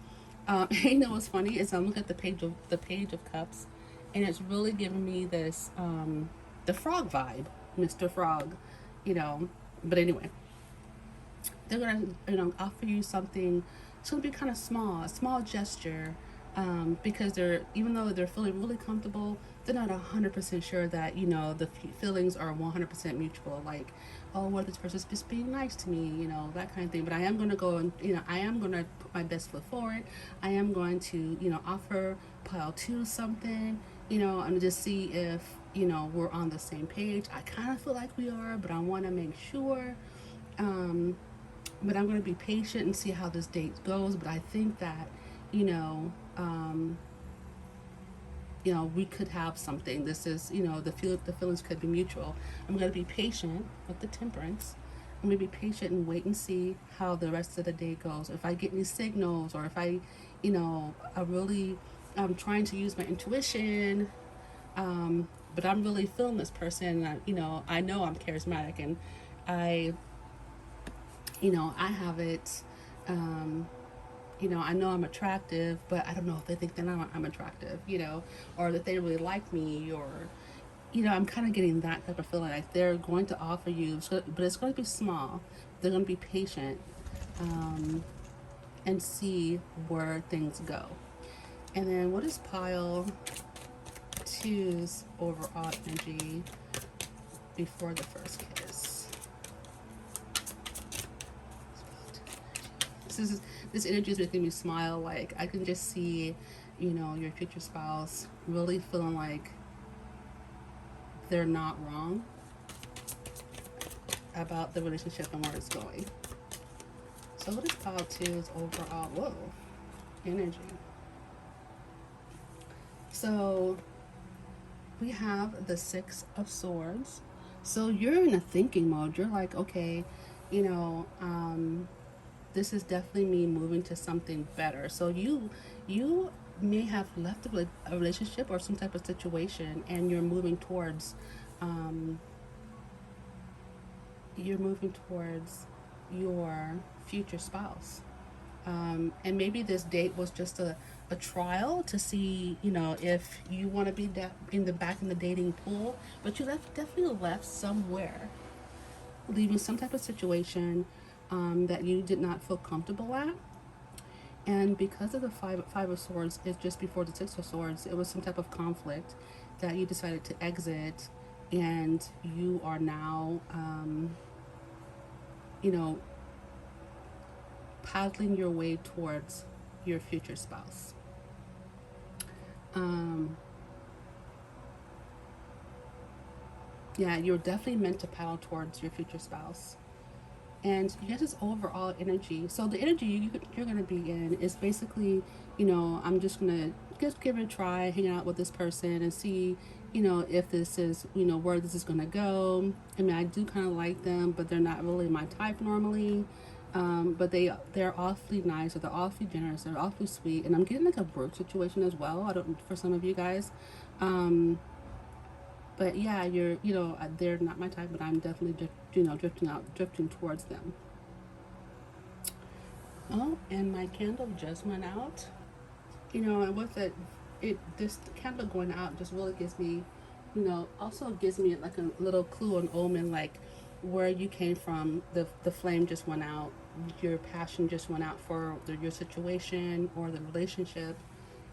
What's funny is I'm looking at the Page of Cups, and it's really giving me this the frog vibe, Mr. Frog, But anyway, they're gonna offer you something. It's gonna be kind of small, a small gesture, because even though they're feeling really comfortable, they're not 100% sure that the feelings are 100% mutual. Like, oh, what if this person's just being nice to me, that kind of thing. But I am gonna go and I am gonna put my best foot forward. I am going to offer pile 2 something, and just see if we're on the same page. I kind of feel like we are, but I want to make sure. But I'm going to be patient and see how this date goes. But I think that, we could have something. This is, the feelings could be mutual. I'm going to be patient with the Temperance. I'm going to be patient and wait and see how the rest of the day goes. If I get any signals, or if I'm trying to use my intuition, but I'm really feeling this person. I know I'm charismatic, and I have it. I know I'm attractive, but I don't know if they think that I'm attractive, or that they really like me, or, I'm kind of getting that type of feeling. Like they're going to offer you, but it's going to be small. They're going to be patient, and see where things go. And then what is pile 2's overall energy before the first kiss? This energy is making me smile. Like I can just see, your future spouse really feeling like they're not wrong about the relationship and where it's going. So what is pile 2's overall energy? So we have the 6 of Swords. So you're in a thinking mode. You're like, okay, this is definitely me moving to something better. So you may have left a relationship or some type of situation, and um, you're moving towards your future spouse. And maybe this date was just a trial to see, if you want to be back in the dating pool, but you definitely left somewhere, leaving some type of situation that you did not feel comfortable at. And because of the five of swords is just before the six of swords, it was some type of conflict that you decided to exit, and you are now, you know, paddling your way towards your future spouse. Um, yeah, you're definitely meant to paddle towards your future spouse. And you get this overall energy. So the energy you're going to be in is basically, I'm just going to just give it a try, hang out with this person and see, if this is, where this is going to go. I mean, I do kind of like them, but they're not really my type normally. But they're awfully nice, or they're awfully generous, they're awfully sweet, and I'm getting like a work situation as well. I don't, for some of you guys. But yeah, they're not my type, but I'm definitely just, drifting towards them. Oh, and my candle just went out. And with this candle going out just really gives me, also gives me like a little clue, an omen, like where you came from. The flame just went out. Your passion just went out for your situation or the relationship,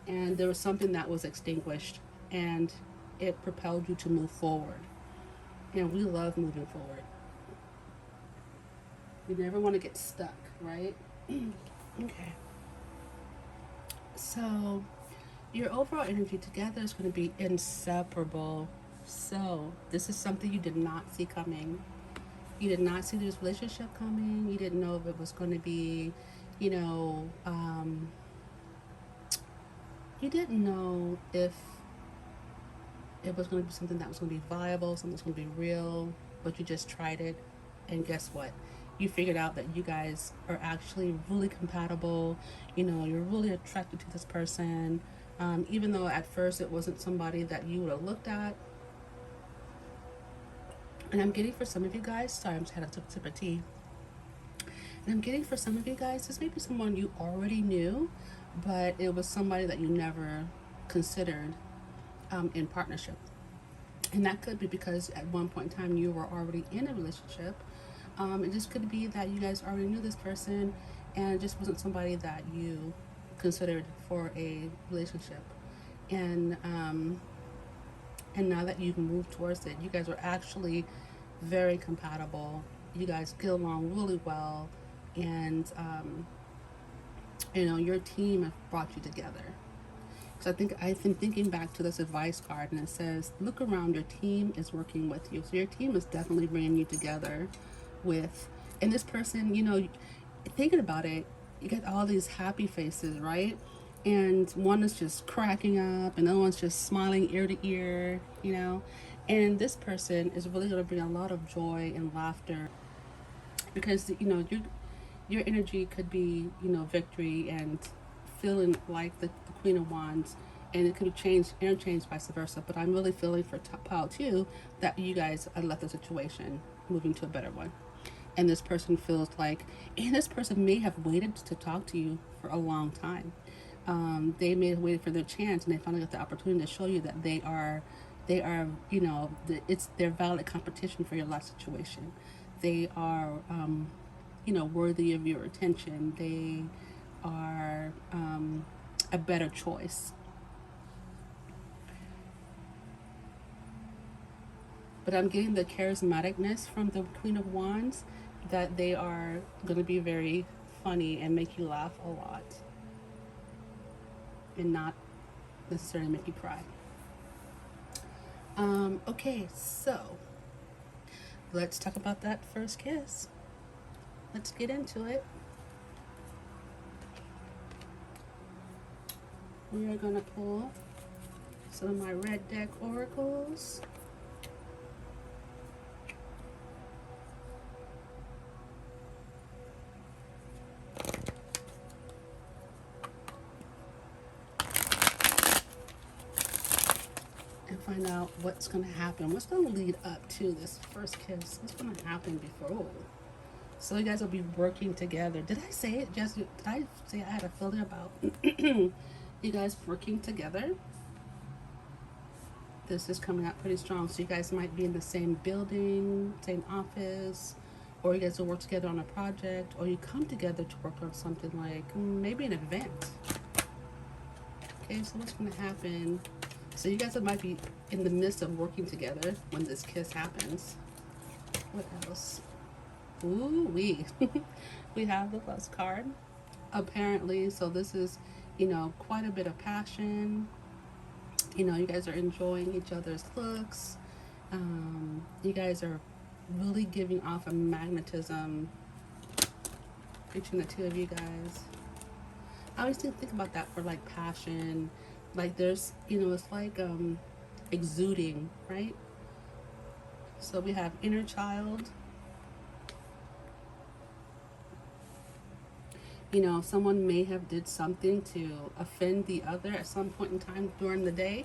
and there was something that was extinguished, and it propelled you to move forward. And we love moving forward. You never want to get stuck, right? Okay. So your overall energy together is going to be inseparable. So this is something you did not see coming. You did not see this relationship coming. You didn't know if it was going to be, you know, um, you didn't know if it was going to be something that was going to be viable, something that's going to be real, but you just tried it. And guess what? You figured out that you guys are actually really compatible. You're really attracted to this person. Even though at first it wasn't somebody that you would have looked at. And I'm getting for some of you guys, sorry, I'm just had a sip of tea. And I'm getting for some of you guys, this may be someone you already knew, but it was somebody that you never considered in partnership. And that could be because at one point in time you were already in a relationship. It just could be that you guys already knew this person, and it just wasn't somebody that you considered for a relationship. And and now that you've moved towards it, you guys are actually very compatible. You guys get along really well, and your team brought you together. So I've been thinking back to this advice card, and it says, "Look around. Your team is working with you. So your team is definitely bringing you together with." And this person, thinking about it, you get all these happy faces, right? And one is just cracking up, and the other one's just smiling ear to ear. And this person is really going to bring a lot of joy and laughter, because your energy could be victory and feeling like the Queen of Wands, and it could be interchanged vice versa. But I'm really feeling for pile 2 that you guys left the situation moving to a better one. And this person feels like, and this person may have waited to talk to you for a long time. They may have waited for their chance, and they finally got the opportunity to show you that they are, it's their valid competition for your life situation. They are, worthy of your attention. They are a better choice. But I'm getting the charismaticness from the Queen of Wands, that they are going to be very funny and make you laugh a lot, and not necessarily make you cry. Okay, so let's talk about that first kiss. Let's get into it. We are going to pull some of my red deck oracles. find out what's going to happen. What's going to lead up to this first kiss? What's going to happen before? Oh. So you guys will be working together. Did I say it? Just did I say I had a feeling about you guys working together? This is coming out pretty strong. So you guys might be in the same building, same office, or you guys will work together on a project, or you come together to work on something like maybe an event. Okay, so what's going to happen? So you guys might be in the midst of working together when this kiss happens. What else? Ooh, we have the Plus card. Apparently, so this is, quite a bit of passion. You guys are enjoying each other's looks. You guys are really giving off a magnetism between the two of you guys. I always think about that for like passion. Like there's, it's like exuding, right? So we have inner child. Someone may have did something to offend the other at some point in time during the day.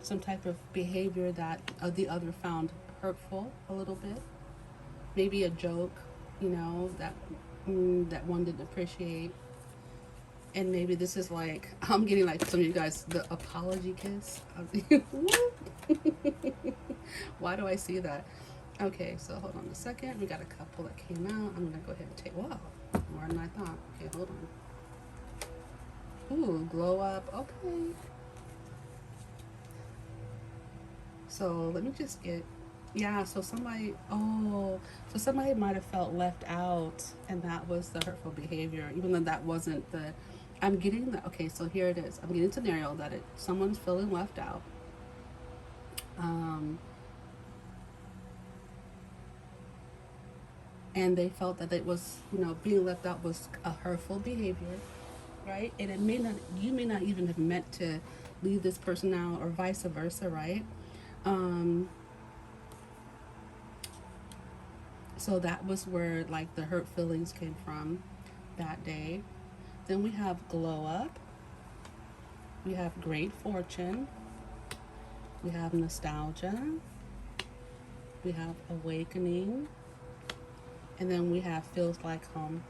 Some type of behavior that the other found hurtful a little bit. Maybe a joke, that one didn't appreciate. And maybe this is like, I'm getting like some of you guys, the apology kiss. Why do I see that? Okay, so hold on a second. We got a couple that came out. I'm gonna go ahead and take, wow, more than I thought. Okay, hold on. Ooh, glow up, okay. So let me just get, yeah, so somebody might have felt left out, and that was the hurtful behavior, even though that wasn't the, I'm getting the, okay, so here it is. I'm getting a scenario that someone's feeling left out. And they felt that it was, being left out was a hurtful behavior, right? And you may not even have meant to leave this person out, or vice versa, right? So that was where like the hurt feelings came from that day. Then we have glow up. We have great fortune. We have nostalgia. We have awakening. And then we have feels like home.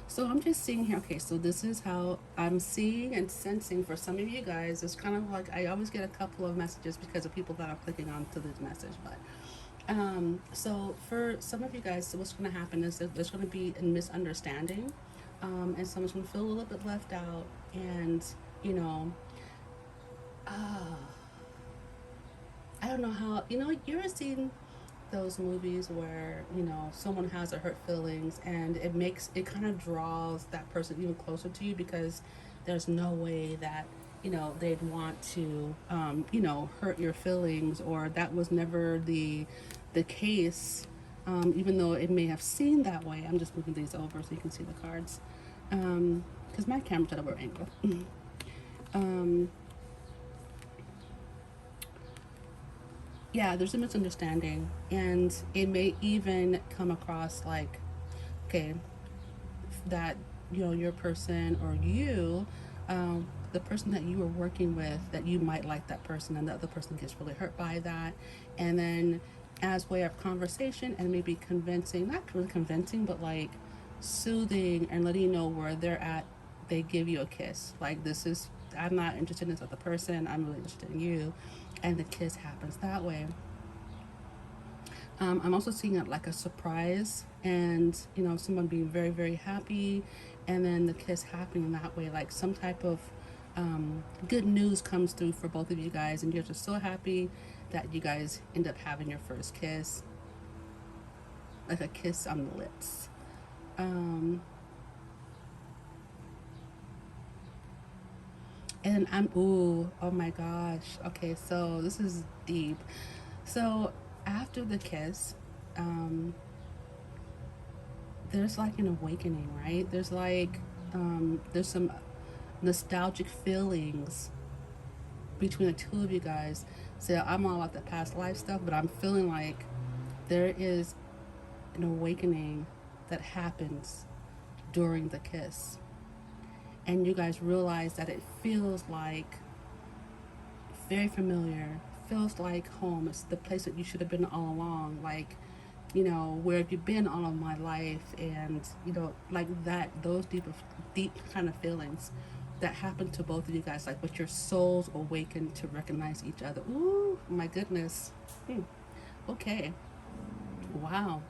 So I'm just seeing here, okay, so this is how I'm seeing and sensing for some of you guys. It's kind of like I always get a couple of messages because of people that are clicking on to this message. But so for some of you guys, so what's going to happen is that there's going to be a misunderstanding, and someone's going to feel a little bit left out, and I don't know how, you ever seen those movies where someone has a hurt feelings, and it kind of draws that person even closer to you, because there's no way that they'd want to hurt your feelings, or that was never the case, even though it may have seemed that way. I'm just moving these over so you can see the cards, because my camera's at a weird angle. Yeah, there's a misunderstanding, and it may even come across like, okay, that your person, or you, the person that you were working with, that you might like that person, and the other person gets really hurt by that, and then as way of conversation and maybe convincing, not really convincing, but like soothing and letting you know where they're at, they give you a kiss. Like, this is, I'm not interested in this other person, I'm really interested in you. And the kiss happens that way. I'm also seeing it like a surprise, and someone being very, very happy, and then the kiss happening that way, like some type of good news comes through for both of you guys, and you're just so happy that you guys end up having your first kiss, like a kiss on the lips. And oh my gosh. Okay, so this is deep. So after the kiss, there's like an awakening, right? There's like, there's some nostalgic feelings between the two of you guys. So I'm all about the past life stuff, but I'm feeling like there is an awakening that happens during the kiss. And you guys realize that it feels like very familiar, feels like home. It's the place that you should have been all along. Like, where have you been all of my life? And, like that, those deep kind of feelings that happened to both of you guys, like with your souls awakened to recognize each other. Ooh, my goodness. Okay. Wow.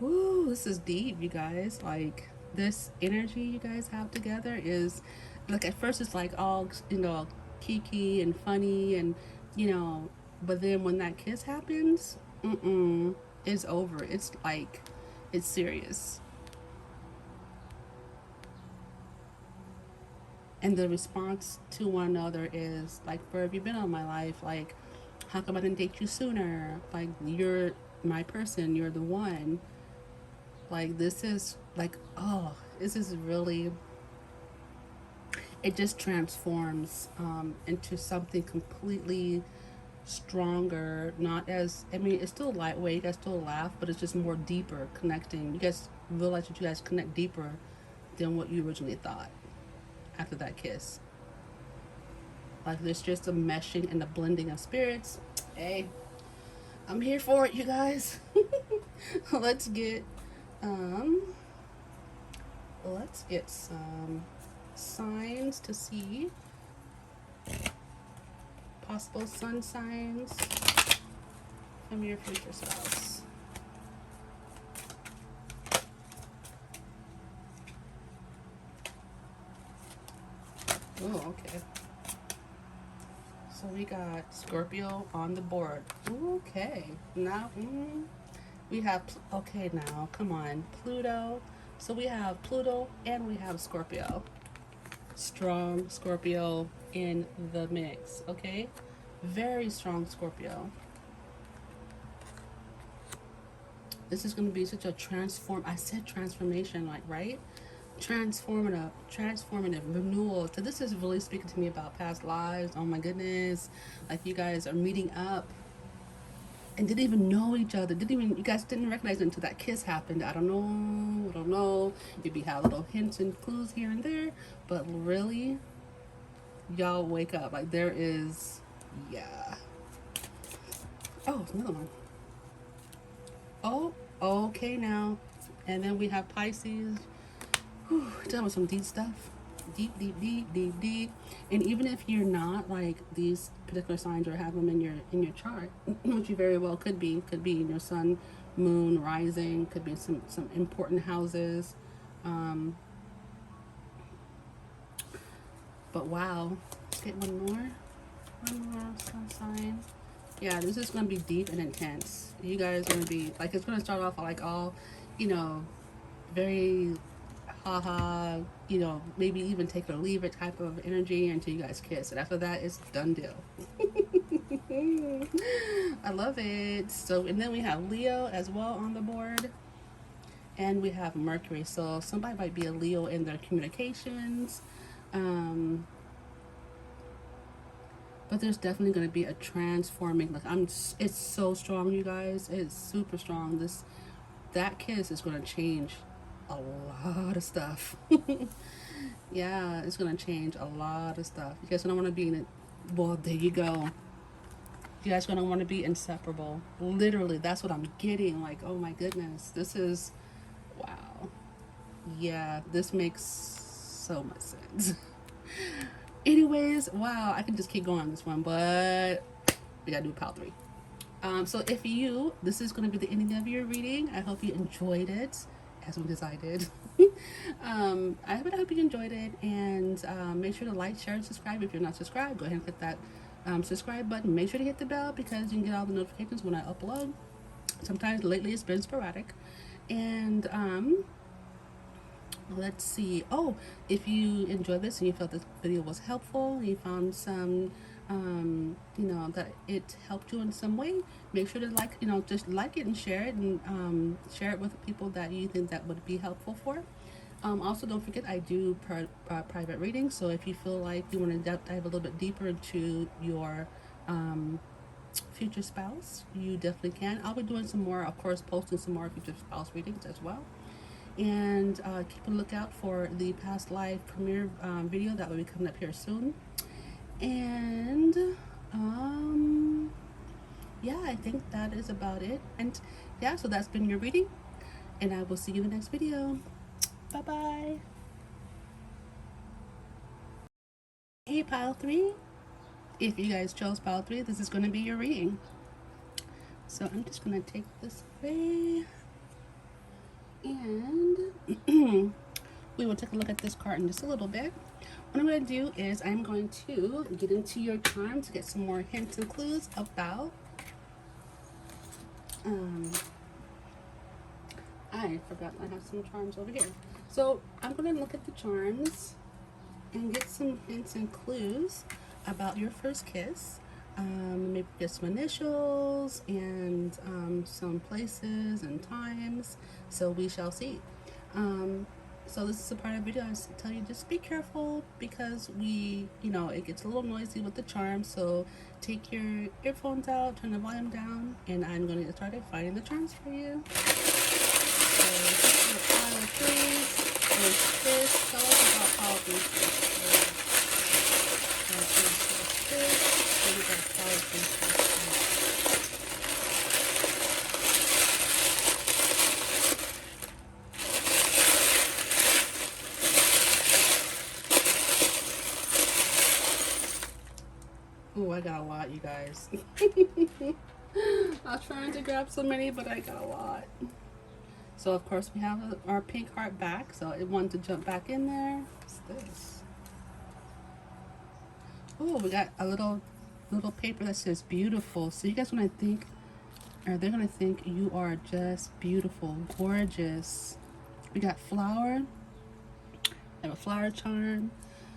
Ooh, this is deep, you guys. Like, this energy you guys have together is, like, at first it's like all, kiki and funny and, but then when that kiss happens, it's over. It's like, it's serious. And the response to one another is like, where have you been all my life? Like, how come I didn't date you sooner? Like, you're my person, you're the one. Like, this is like, oh, this is really, it just transforms into something completely stronger. Not as, I mean, it's still lightweight, you guys still laugh, but it's just more deeper connecting. You guys realize that you guys connect deeper than what you originally thought after that kiss. Like, there's just a meshing and a blending of spirits. Hey, I'm here for it, you guys. let's get um let's get some signs to see possible sun signs from your future spouse. Oh, okay. So we got Scorpio on the board. Okay. Now, we have, okay, now, come on, Pluto. So we have Pluto and we have Scorpio. Strong Scorpio in the mix, okay? Very strong Scorpio. This is going to be such a I said transformation, like, right? Transformative renewal. So this is really speaking to me about past lives. Oh my goodness. Like, you guys are meeting up and didn't even know each other. You guys didn't recognize it until that kiss happened. I don't know. Maybe have little hints and clues here and there, but really, y'all wake up. Like, there is, yeah. Oh, it's another one. Oh, okay now. And then we have Pisces. Whew, that was some deep stuff. Deep. And even if you're not like these particular signs or have them in your chart, which you very well could be in your sun, moon, rising, could be some important houses. But wow, let's get one more sun sign. Yeah, this is gonna be deep and intense. You guys are gonna be like, it's gonna start off like all, very haha, maybe even take it or leave it type of energy until you guys kiss. And after that, it's done deal. I love it. So, and then we have Leo as well on the board. And we have Mercury. So somebody might be a Leo in their communications. But there's definitely going to be a transforming. Like, it's so strong, you guys. It's super strong. That kiss is going to change a lot of stuff. Yeah, it's gonna change a lot of stuff. You guys don't want to be in it. Well, there you go. You guys gonna want to be inseparable. Literally, that's what I'm getting. Like, oh my goodness, this is, wow. Yeah, this makes so much sense. Anyways, wow, I can just keep going on this one, but we gotta do pile 3. So if this is going to be the ending of your reading. I hope you enjoyed it as much as I did. I hope you enjoyed it, and make sure to like, share, and subscribe. If you're not subscribed, go ahead and hit that subscribe button. Make sure to hit the bell because you can get all the notifications when I upload. Sometimes lately it's been sporadic. And let's see. Oh, if you enjoyed this and you felt this video was helpful, you found some that it helped you in some way, make sure to just like it and share it, and share it with people that you think that would be helpful for. Also, don't forget, I do private readings, so if you feel like you want to dive a little bit deeper into your future spouse, you definitely can. I'll be doing some more, of course, posting some more future spouse readings as well. And keep a lookout for the past life premiere video that will be coming up here soon. And Um, yeah, I think that is about it. And yeah, so that's been your reading, and I will see you in the next video. Bye bye. Hey, pile three. If you guys chose pile three, this is going to be your reading. So I'm just going to take this away, and we will take a look at this card in just a little bit. What I'm going to do is I'm going to get into your charm to get some more hints and clues about I forgot I have some charms over here. So I'm going to look at the charms and get some hints and clues about your first kiss. Maybe get some initials and some places and times. So we shall see. So this is a part of the video I tell you just be careful because it gets a little noisy with the charms. So take your earphones out, turn the volume down, and I'm going to get started finding the charms for you. So pile three is this. Tell us about pile three first. Oh, I got a lot, you guys. I was trying to grab so many, but I got a lot. So of course we have our pink heart back, so it wanted to jump back in there. What's this? Oh, we got a little paper that says beautiful. So you guys want to think, or they're gonna think you are just beautiful, gorgeous. We got flower. I have a flower charm.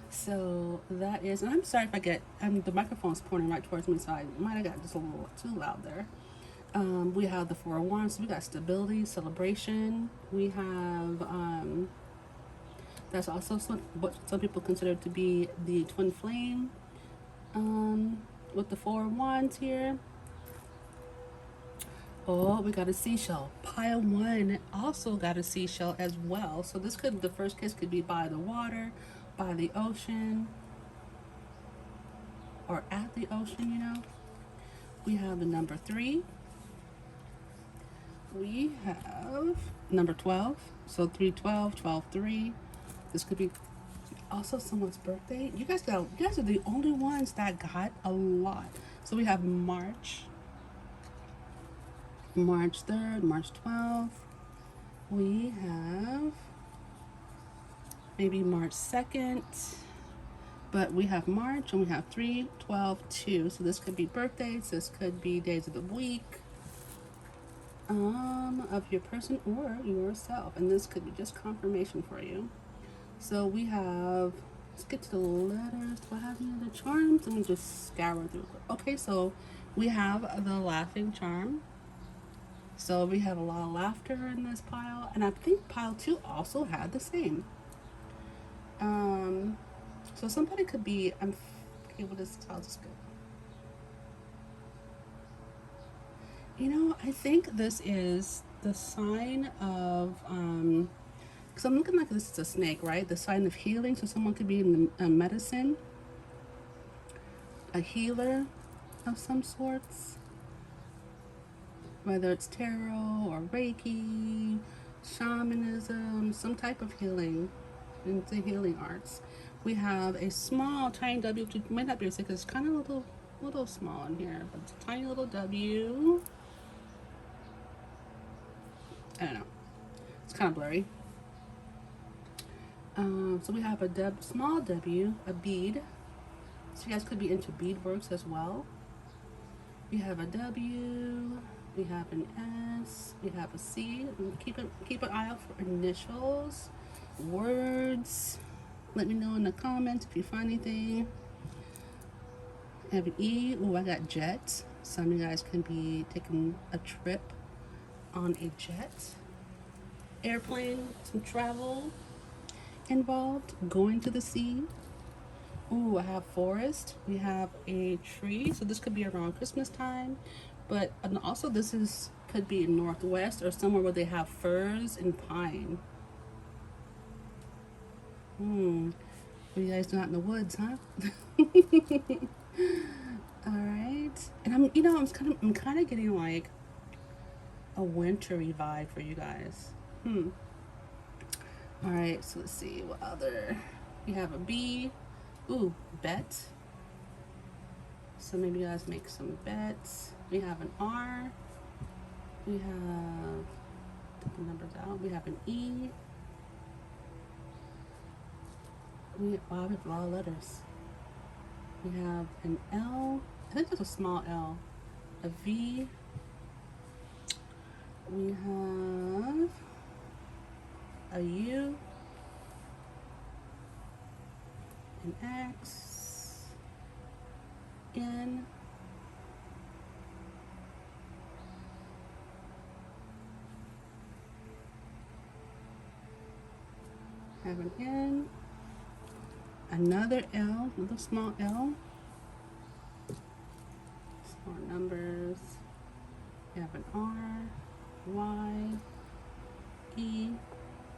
So that is, and I'm sorry if I get, the microphone's pointing right towards me, so I might have got just a little too loud there. We have the Four of Wands. So we got stability, celebration. We have that's also what some people consider to be the twin flame. With the Four of Wands here. Oh, we got a seashell. Pile one also got a seashell as well. So this could, the first kiss could be by the water, by the ocean, or at the ocean, We have the number 3. We have number 12. So 312, 12, 3. This could be also someone's birthday. You guys are the only ones that got a lot. So we have March 3rd, March 12th. We have maybe March 2nd. But we have March and we have 3, 12, 2. So this could be birthdays. This could be days of the week of your person or yourself. And this could be just confirmation for you. So we have, let's get to the letters. Do I have any other charms? Let me just scour through. Okay, so we have the laughing charm. So we have a lot of laughter in this pile. And I think pile 2 also had the same. So somebody could be, okay, what is, how's this go? I think this is the sign of, because I'm looking like this is a snake, right? The sign of healing. So someone could be in the medicine, a healer of some sorts, whether it's tarot or Reiki, shamanism, some type of healing into healing arts. We have a small, tiny W, which might not be because it's kind of a little small in here, but it's a tiny little W. I don't know. It's kind of blurry. So we have a small W, a bead. So you guys could be into beadworks as well. We have a W. We have an S. We have a C. Keep an eye out for initials, words. Let me know in the comments if you find anything. I have an E. Oh, I got jet. Some of you guys can be taking a trip on a jet, airplane, some travel involved, going to the sea. Ooh, I have forest. We have a tree. So this could be around Christmas time, but also this could be in Northwest or somewhere where they have firs and pine. You guys not in the woods, huh? All right, and I'm kind of getting like a wintry vibe for you guys. All right, so let's see what other. We have a B. Ooh, bet. So maybe you guys make some bets. We have an R. We have, take the numbers out. We have an E. Wow, we have a lot of letters. We have an L. I think that's a small L. A V. We have a U. An X. N. Have an N. Another L, another small L. Small numbers. We have an R, Y, E.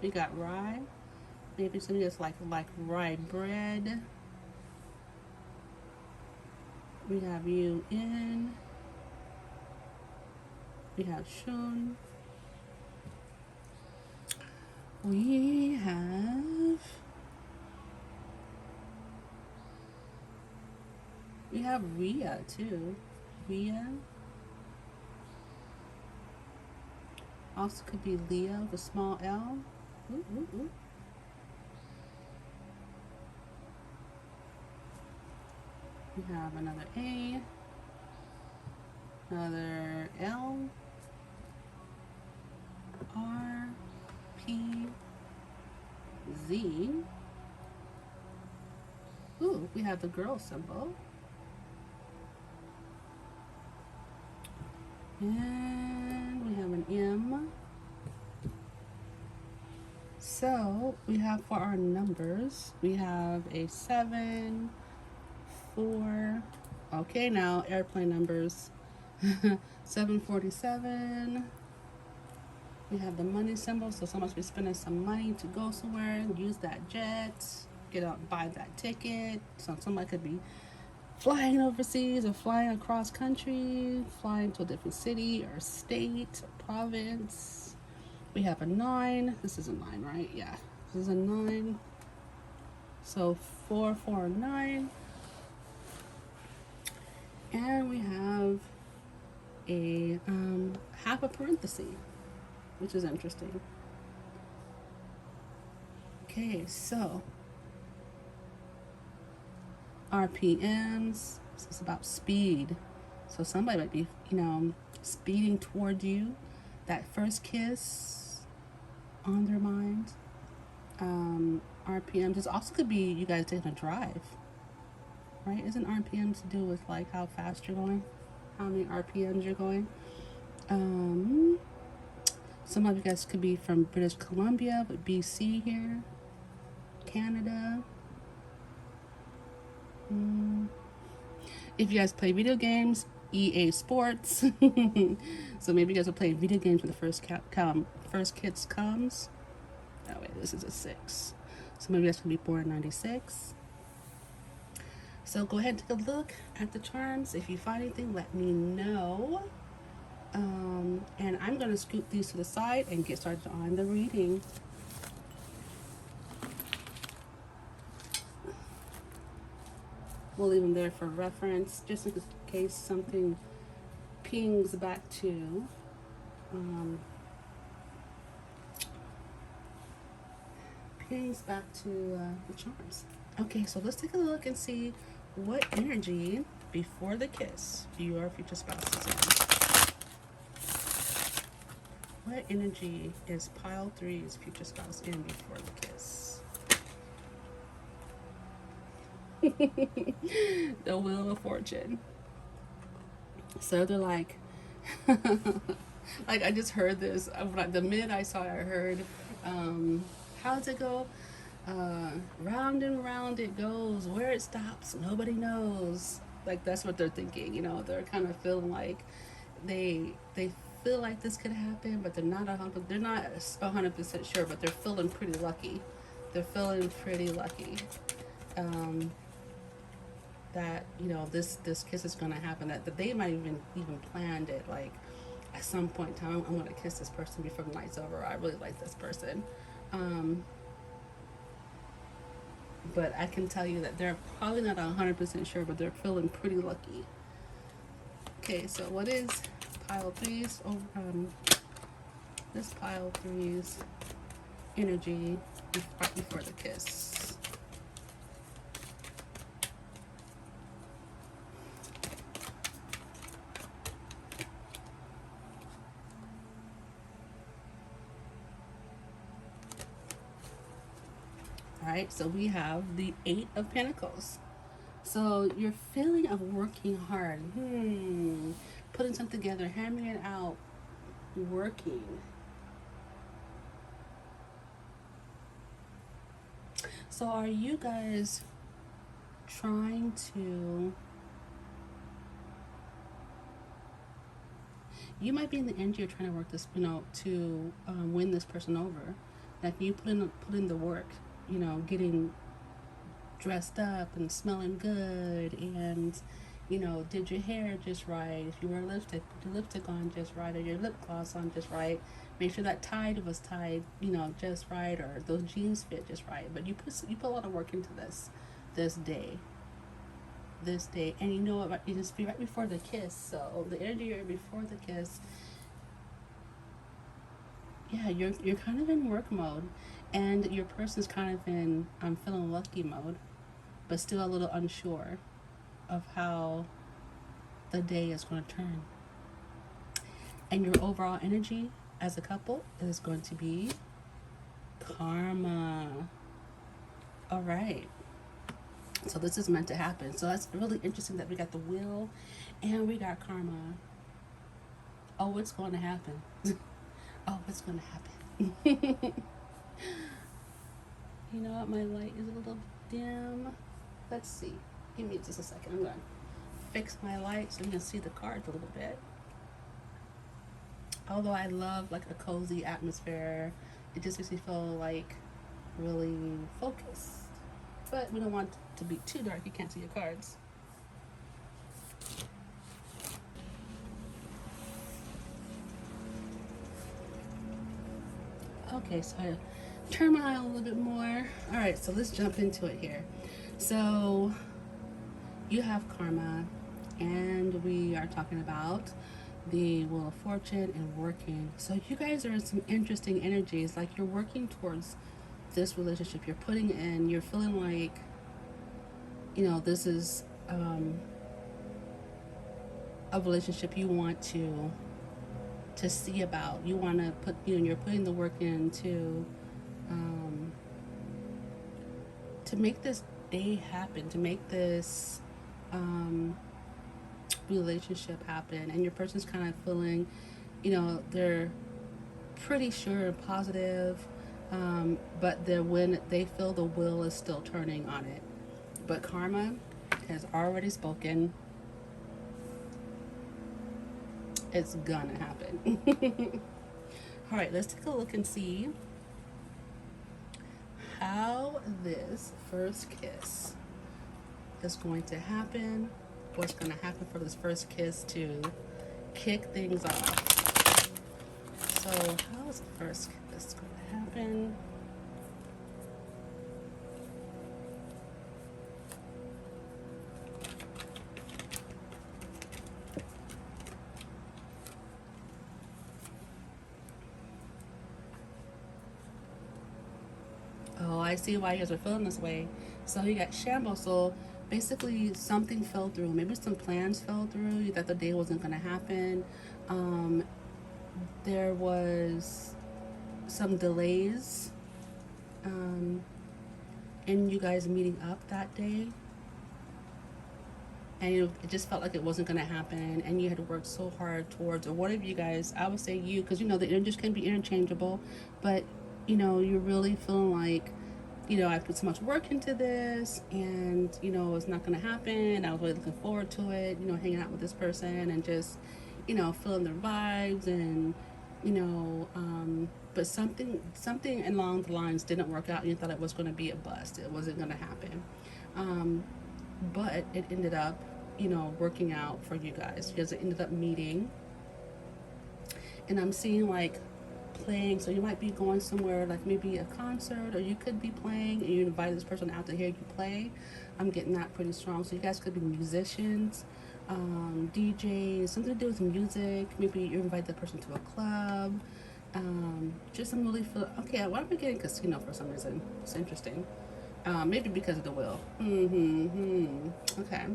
We got rye. Maybe something that's like rye bread. We have UN. We have shun. We have Rhea too. Rhea. Also could be Leo, the small L. Ooh, ooh, ooh. We have another A. Another L. R. P. Z. Ooh, we have the girl symbol. And we have an M. So we have for our numbers, we have a 7, 4. Okay, now airplane numbers. 747. We have the money symbol, so someone's be spending some money to go somewhere and use that jet, get out, buy that ticket. So somebody could be flying overseas or flying across country, flying to a different city or state or province. We have a 9. This is a 9, right? Yeah, this is a 9. So 4, 4, 9. And we have a half a parenthesis, which is interesting. Okay, so RPMs, this is about speed. So somebody might be, speeding toward you. That first kiss on their mind. RPMs, this also could be you guys taking a drive, right? Isn't RPMs to do with like how fast you're going? How many RPMs you're going? Some of you guys could be from British Columbia, with BC here. Canada. If you guys play video games, EA Sports. So maybe you guys will play video games when the first kids comes. Oh wait, this is a 6. So maybe you guys can be born in 96. So go ahead and take a look at the charms. If you find anything, let me know. And I'm going to scoot these to the side and get started on the reading. We'll leave them there for reference, just in case something pings back to the charms. Okay, so let's take a look and see what energy before the kiss your future spouse is in. What energy is pile 3's future spouse in before the kiss? The Wheel of Fortune. So they're like, like I just heard this. The minute I saw it, I heard, how does it go? Round and round it goes. Where it stops, nobody knows. Like that's what they're thinking. They're kind of feeling like they feel like this could happen, but they're not 100% sure. But they're feeling pretty lucky. that, you know, this kiss is going to happen, that they might even planned it, like at some point in time, I'm going to kiss this person before the night's over. I really like this person. Um, but I can tell you that they're probably not 100% sure, but they're feeling pretty lucky. Okay, so what is pile threes? Oh, this pile threes energy right before the kiss. All right, so we have the Eight of Pentacles. So your feeling of working hard, putting something together, hammering it out, working. So are you guys trying to, you might be in the energy of trying to work this, you know, to win this person over. Like you put in the work, you know, getting dressed up and smelling good, and you know, did your hair just right. If you wear lipstick, put your lipstick on just right, or your lip gloss on just right. Make sure that tie was tied, you know, just right, or those jeans fit just right. But you put a lot of work into this day, and you know what? You just be right before the kiss. So the energy you're before the kiss, yeah, you're kind of in work mode, and your person's kind of in I'm feeling lucky mode, but still a little unsure of how the day is going to turn. And your overall energy as a couple is going to be karma. All right. So this is meant to happen. So that's really interesting that we got the wheel and we got karma. Oh, what's going to happen? Oh, what's going to happen? You know what? My light is a little dim. Let's see. Give me just a second. I'm going to fix my light so you can see the cards a little bit. Although I love like a cozy atmosphere, it just makes me feel like really focused. But we don't want it to be too dark. You can't see your cards. Okay, so I turn my eye a little bit more. All right, so let's jump into it here. So you have karma, and we are talking about the Wheel of Fortune and working. So you guys are in some interesting energies. Like you're working towards this relationship. You're putting in. You're feeling like, you know, this is a relationship you want to see about. You want to put, you know, you're putting the work in to make this day happen, to make this relationship happen. And your person's kind of feeling, you know, they're pretty sure and positive, but when they feel the wheel is still turning on it. But karma has already spoken. It's gonna happen. All right, let's take a look and see how this first kiss is going to happen. What's going to happen for this first kiss to kick things off. So how is the first kiss going to happen? Oh, I see why you guys are feeling this way. So you got shambles. So basically something fell through. Maybe some plans fell through. You thought the day wasn't going to happen. There was some delays in you guys meeting up that day. And it just felt like it wasn't going to happen. And you had worked so hard towards, or one of you guys, I would say you, because, you know, the energies can be interchangeable. But, you know, you're really feeling like, you know, I put so much work into this and, you know, it's not going to happen. I was really looking forward to it, you know, hanging out with this person and just, you know, feeling their vibes and, you know, but something along the lines didn't work out. You thought it was going to be a bust. It wasn't going to happen. but it ended up, you know, working out for you guys. You guys ended up meeting, and I'm seeing like playing. So you might be going somewhere, like maybe a concert, or you could be playing and you invite this person out to hear you play. I'm getting that pretty strong. So you guys could be musicians, DJs, something to do with music. Maybe you invite the person to a club. Just I'm really feel okay. Why am I getting casino for some reason? It's interesting. Maybe because of the will. Okay.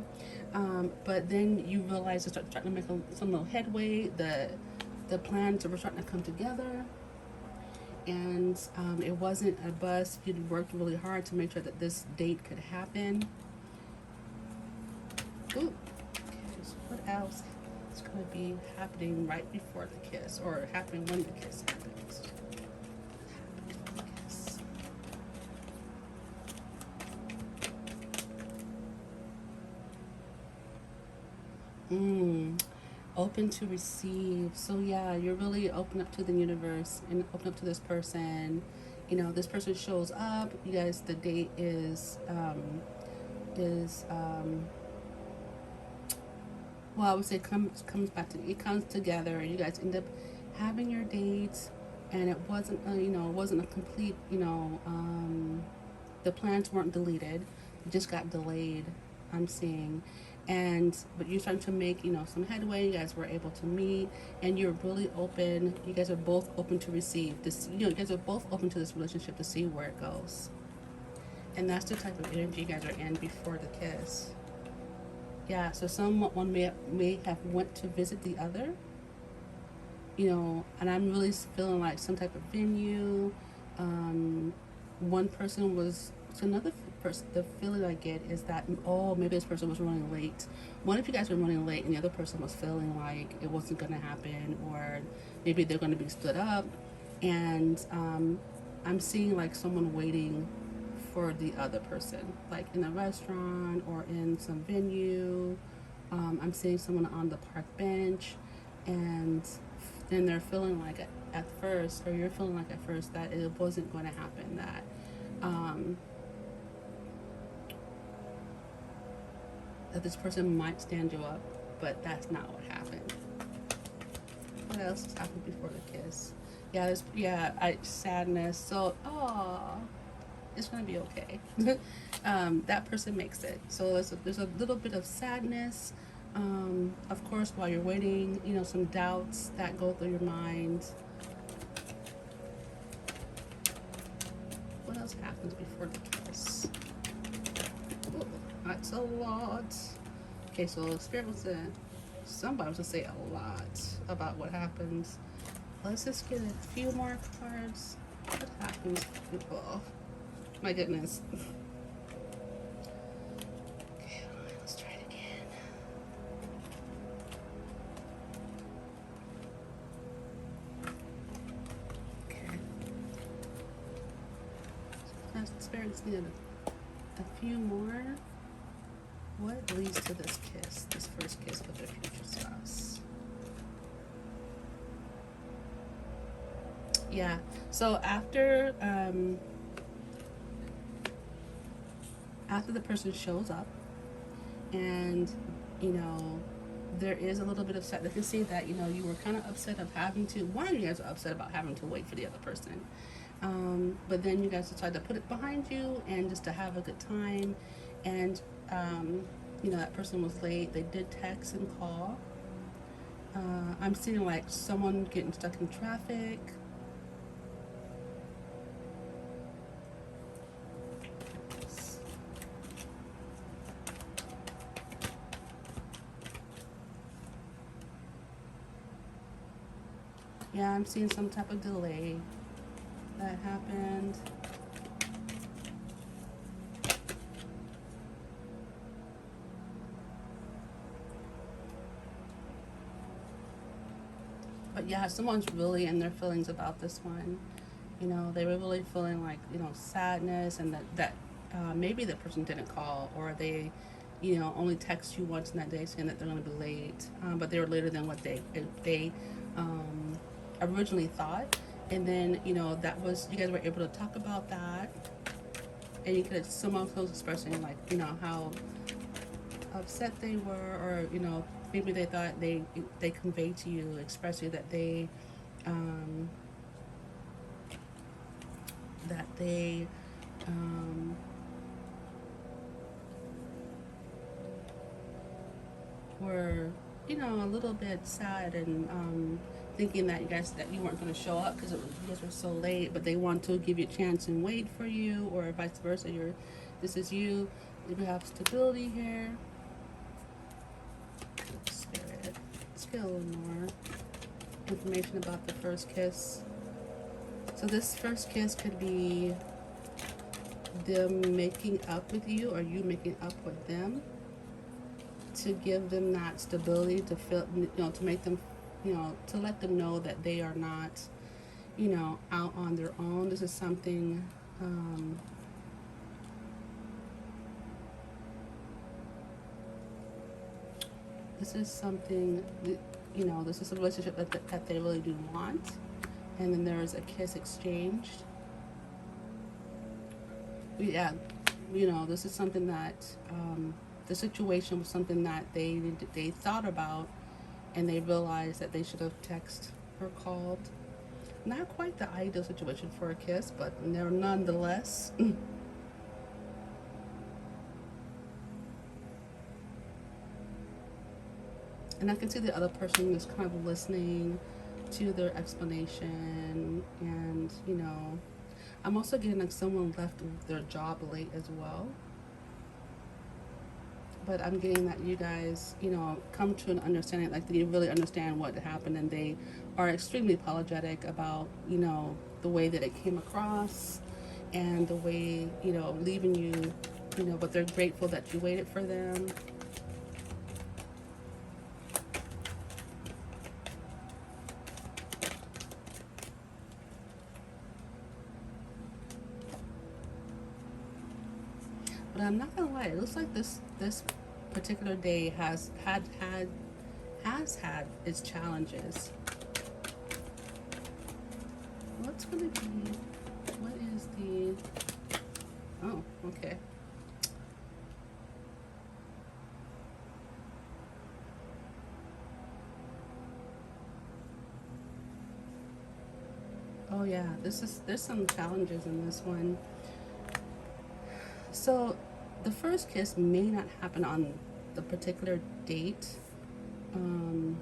But then you realize you start starting to make some little headway. The plans were starting to come together, and it wasn't a bust. You'd worked really hard to make sure that this date could happen. Ooh. Okay, so what else is going to be happening right before the kiss, or happening when the kiss happens? Open to receive. So yeah, you're really open up to the universe and open up to this person. You know, this person shows up. You guys, the date is well, I would say comes back to it comes together. You guys end up having your dates, and it wasn't you know, it wasn't a complete, you know, the plans weren't deleted. It just got delayed. I'm seeing, and but you're starting to make, you know, some headway. You guys were able to meet, and you're really open. You guys are both open to receive this. You know, you guys are both open to this relationship to see where it goes, and that's the type of energy you guys are in before the kiss. Yeah, so someone may have went to visit the other, you know, and I'm really feeling like some type of venue. One person was, so another person, the feeling I get is that, oh, maybe this person was running late. One of you guys were running late, and the other person was feeling like it wasn't going to happen, or maybe they're going to be stood up. And I'm seeing like someone waiting for the other person, like in a restaurant or in some venue. I'm seeing someone on the park bench, and then they're feeling like at first, or you're feeling like at first, that it wasn't going to happen, that that this person might stand you up, but that's not what happened. What else has happened before the kiss? Yeah, sadness. So, it's gonna be okay. That person makes it. So there's a little bit of sadness. Of course, while you're waiting, you know, some doubts that go through your mind. What else happens before the kiss? Ooh, that's a lot. Okay, so Spirit wants to, somebody wants to say a lot about what happens. Let's just get a few more cards. What happens? Oh, my goodness. Okay, let's try it again. Okay. So Spirits needed a few more. What leads to this kiss, this first kiss with their future spouse? Yeah, so after the person shows up, and you know, there is a little bit of sad. They can see that, you know, you were kind of upset of having to, one of you guys are upset about having to wait for the other person, but then you guys decide to put it behind you and just to have a good time. And you know, that person was late. They did text and call. I'm seeing like someone getting stuck in traffic. Yeah, I'm seeing some type of delay that happened. But yeah, someone's really in their feelings about this one. You know, they were really feeling like, you know, sadness, and that maybe the person didn't call, or they, you know, only text you once in that day saying that they're going to be late, but they were later than what they originally thought. And then, you know, that was, you guys were able to talk about that, and you could have, someone was expressing like, you know, how upset they were, or maybe they thought they conveyed to you, expressed to you that um, they um, were a little bit sad and thinking that you weren't going to show up because you guys were so late, but they want to give you a chance and wait for you, or vice versa. This is you. You have stability here. Spirit, let's get a little more information about the first kiss. So this first kiss could be them making up with you, or you making up with them, to give them that stability, to feel, to make them, to let them know that they are not, out on their own. This is something, this is something, this is a relationship that they really do want. And then there's a kiss exchanged. Yeah, this is something that, the situation was something that they thought about, and they realized that they should have texted or called. Not quite the ideal situation for a kiss, but they're nonetheless. And I can see the other person is kind of listening to their explanation, and I'm also getting like someone left their job late as well. But I'm getting that you guys, come to an understanding, like they really understand what happened, and they are extremely apologetic about, the way that it came across, and the way, leaving you, but they're grateful that you waited for them. But I'm not gonna lie, it looks like this particular day has had its challenges. What's gonna be? What is the? Oh, okay. Oh yeah, there's some challenges in this one. So the first kiss may not happen on the particular date, and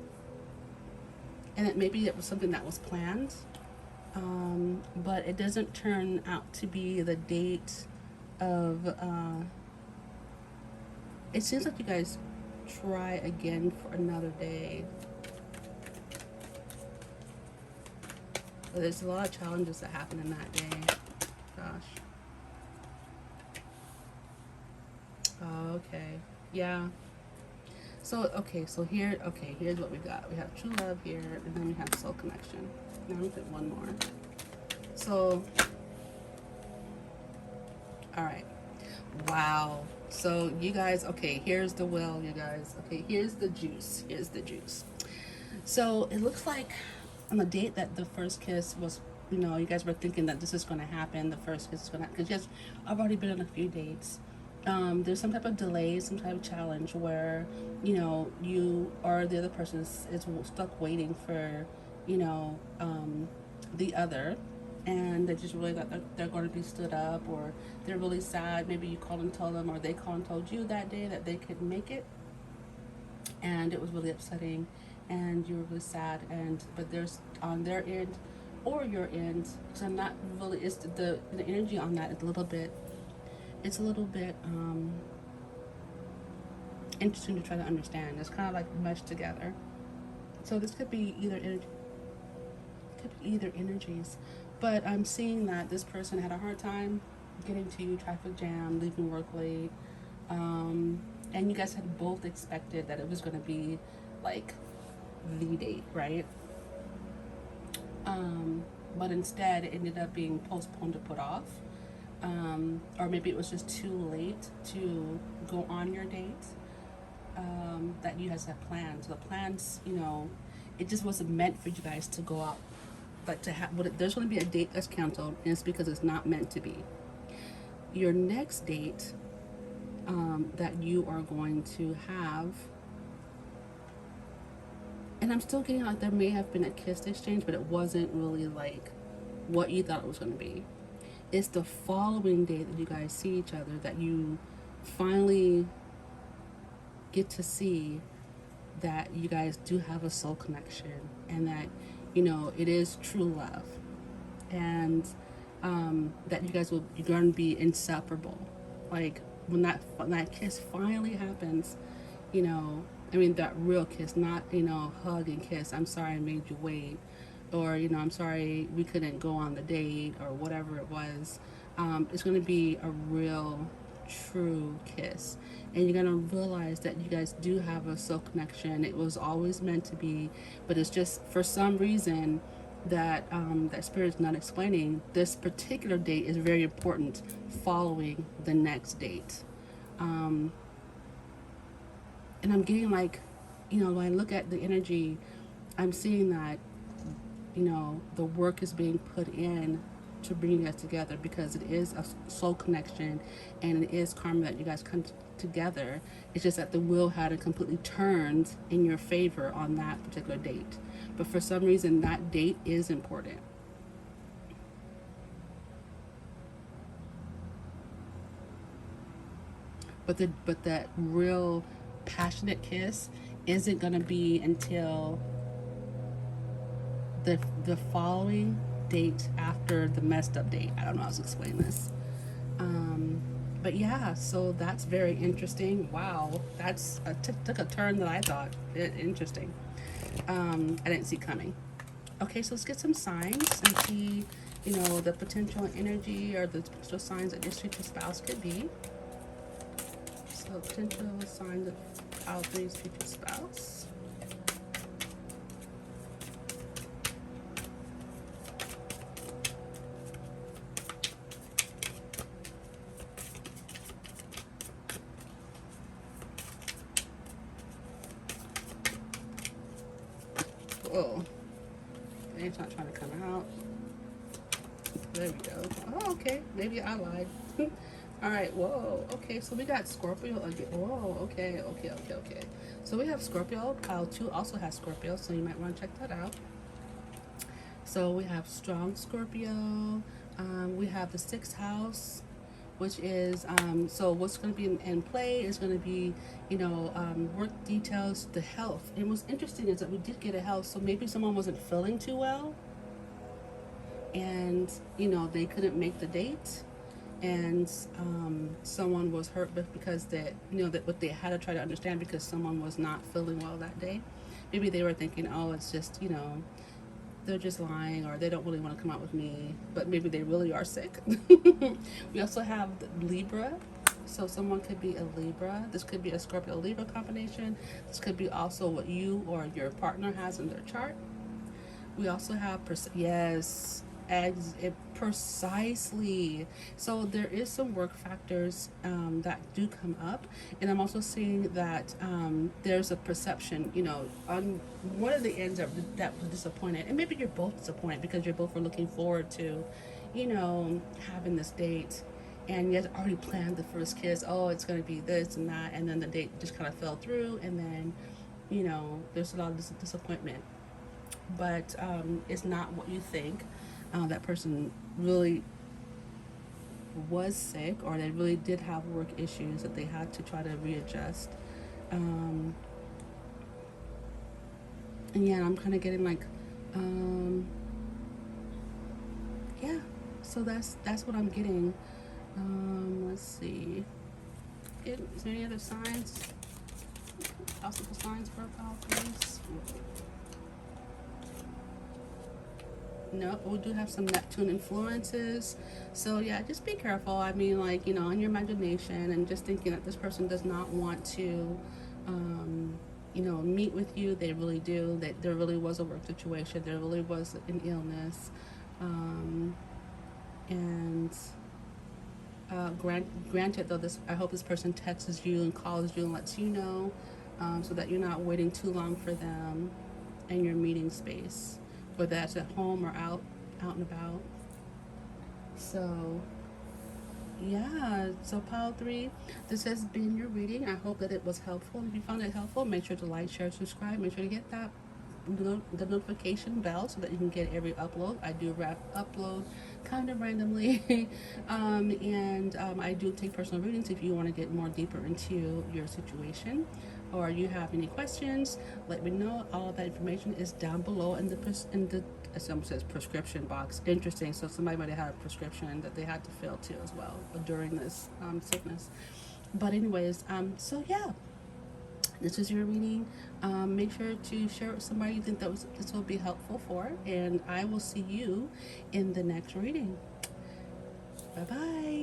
maybe it was something that was planned, but it doesn't turn out to be the date of, it seems like you guys try again for another day. But there's a lot of challenges that happen in that day. Gosh. Okay, yeah. So here's what we got. We have true love here, and then we have soul connection. Now let me put one more. So, all right. Wow. So you guys, okay, here's the well, you guys. Okay, here's the juice. Here's the juice. So it looks like on the date that the first kiss was, you guys were thinking that this is going to happen. The first kiss is going to, because yes, I've already been on a few dates. There's some type of delay, some type of challenge where, you or the other person is stuck waiting for, the other, and they just really that they're going to be stood up, or they're really sad. Maybe you called and told them, or they called and told you that day that they couldn't make it, and it was really upsetting, and you were really sad. But there's on their end or your end, because I'm not really, it's the energy on that is a little bit, interesting to try to understand. It's kind of like meshed together. So this could be either energies, but I'm seeing that this person had a hard time getting to you, traffic jam, leaving work late, and you guys had both expected that it was going to be like the date, right? But instead it ended up being postponed to put off, or maybe it was just too late to go on your date, that you guys had planned. So the plans, it just wasn't meant for you guys to go out, but to have, there's going to be a date that's canceled, and it's because it's not meant to be. Your next date, that you are going to have. And I'm still getting like there may have been a kiss exchange, but it wasn't really like what you thought it was going to be. It's the following day that you guys see each other that you finally get to see that you guys do have a soul connection, and that it is true love, and that you guys you're going to be inseparable. Like when that kiss finally happens, I mean that real kiss, not hug and kiss. I'm sorry I made you wait, or I'm sorry we couldn't go on the date, or whatever it was. It's going to be a real, true kiss, and you're going to realize that you guys do have a soul connection. It was always meant to be, but it's just for some reason that that spirit's not explaining. This particular date is very important following the next date. um, and I'm getting like, when I look at the energy, I'm seeing that, the work is being put in to bring you guys together, because it is a soul connection, and it is karma that you guys come together. It's just that the wheel hadn't completely turned in your favor on that particular date. But for some reason, that date is important. But that real passionate kiss isn't gonna be until the following date after the messed up date. I don't know how to explain this. But yeah, so that's very interesting. Wow, that's took a turn that I thought interesting. I didn't see coming. Okay, so let's get some signs and see, the potential energy or the potential signs that your future spouse could be. So potential signs of Alfred's future spouse. Whoa, it's not trying to come out. There we go. Oh, okay, maybe I lied. All right, whoa, okay, so we got Scorpio again. Whoa, okay. So we have Scorpio. Pile 2 also has Scorpio, so you might want to check that out. So we have strong Scorpio. We have the 6th house, which is, so what's going to be in play is going to be, work details, the health. And what's interesting is that we did get a health, so maybe someone wasn't feeling too well, and, they couldn't make the date, and someone was hurt because that, that what they had to try to understand, because someone was not feeling well that day. Maybe they were thinking, oh, it's just, they're just lying, or they don't really want to come out with me, but maybe they really are sick. We also have Libra, so someone could be a Libra. This could be a Scorpio Libra combination. This could be also what you or your partner has in their chart. We also have precisely. So there is some work factors that do come up, and I'm also seeing that there's a perception, on one of the ends that was disappointed, and maybe you're both disappointed because you're both were looking forward to, having this date, and you guys already planned the first kiss. Oh, it's going to be this and that, and then the date just kind of fell through, and then, there's a lot of disappointment. But it's not what you think. That person really was sick, or they really did have work issues that they had to try to readjust. And yeah, I'm kind of getting like, yeah. So that's what I'm getting. Let's see. Is there any other signs? Possible signs for Falcons? No, we do have some Neptune influences. So yeah, just be careful. I mean, like, in your imagination, and just thinking that this person does not want to, meet with you. They really do. That there really was a work situation. There really was an illness. And granted, though, I hope this person texts you and calls you and lets you know, so that you're not waiting too long for them in your meeting space, whether that's at home or out and about. So Yeah, so pile three, this has been your reading. I hope that it was helpful. If you found it helpful, make sure to like, share, subscribe. Make sure to get that the notification bell so that you can get every upload. I do upload kind of randomly, and I do take personal readings if you want to get more deeper into your situation, or you have any questions. Let me know. All of that information is down below in the some says prescription box. Interesting. So somebody might have had a prescription that they had to fill too as well during this sickness. But anyways, so yeah, this is your reading. Make sure to share it with somebody you think that this will be helpful for, and I will see you in the next reading. Bye bye.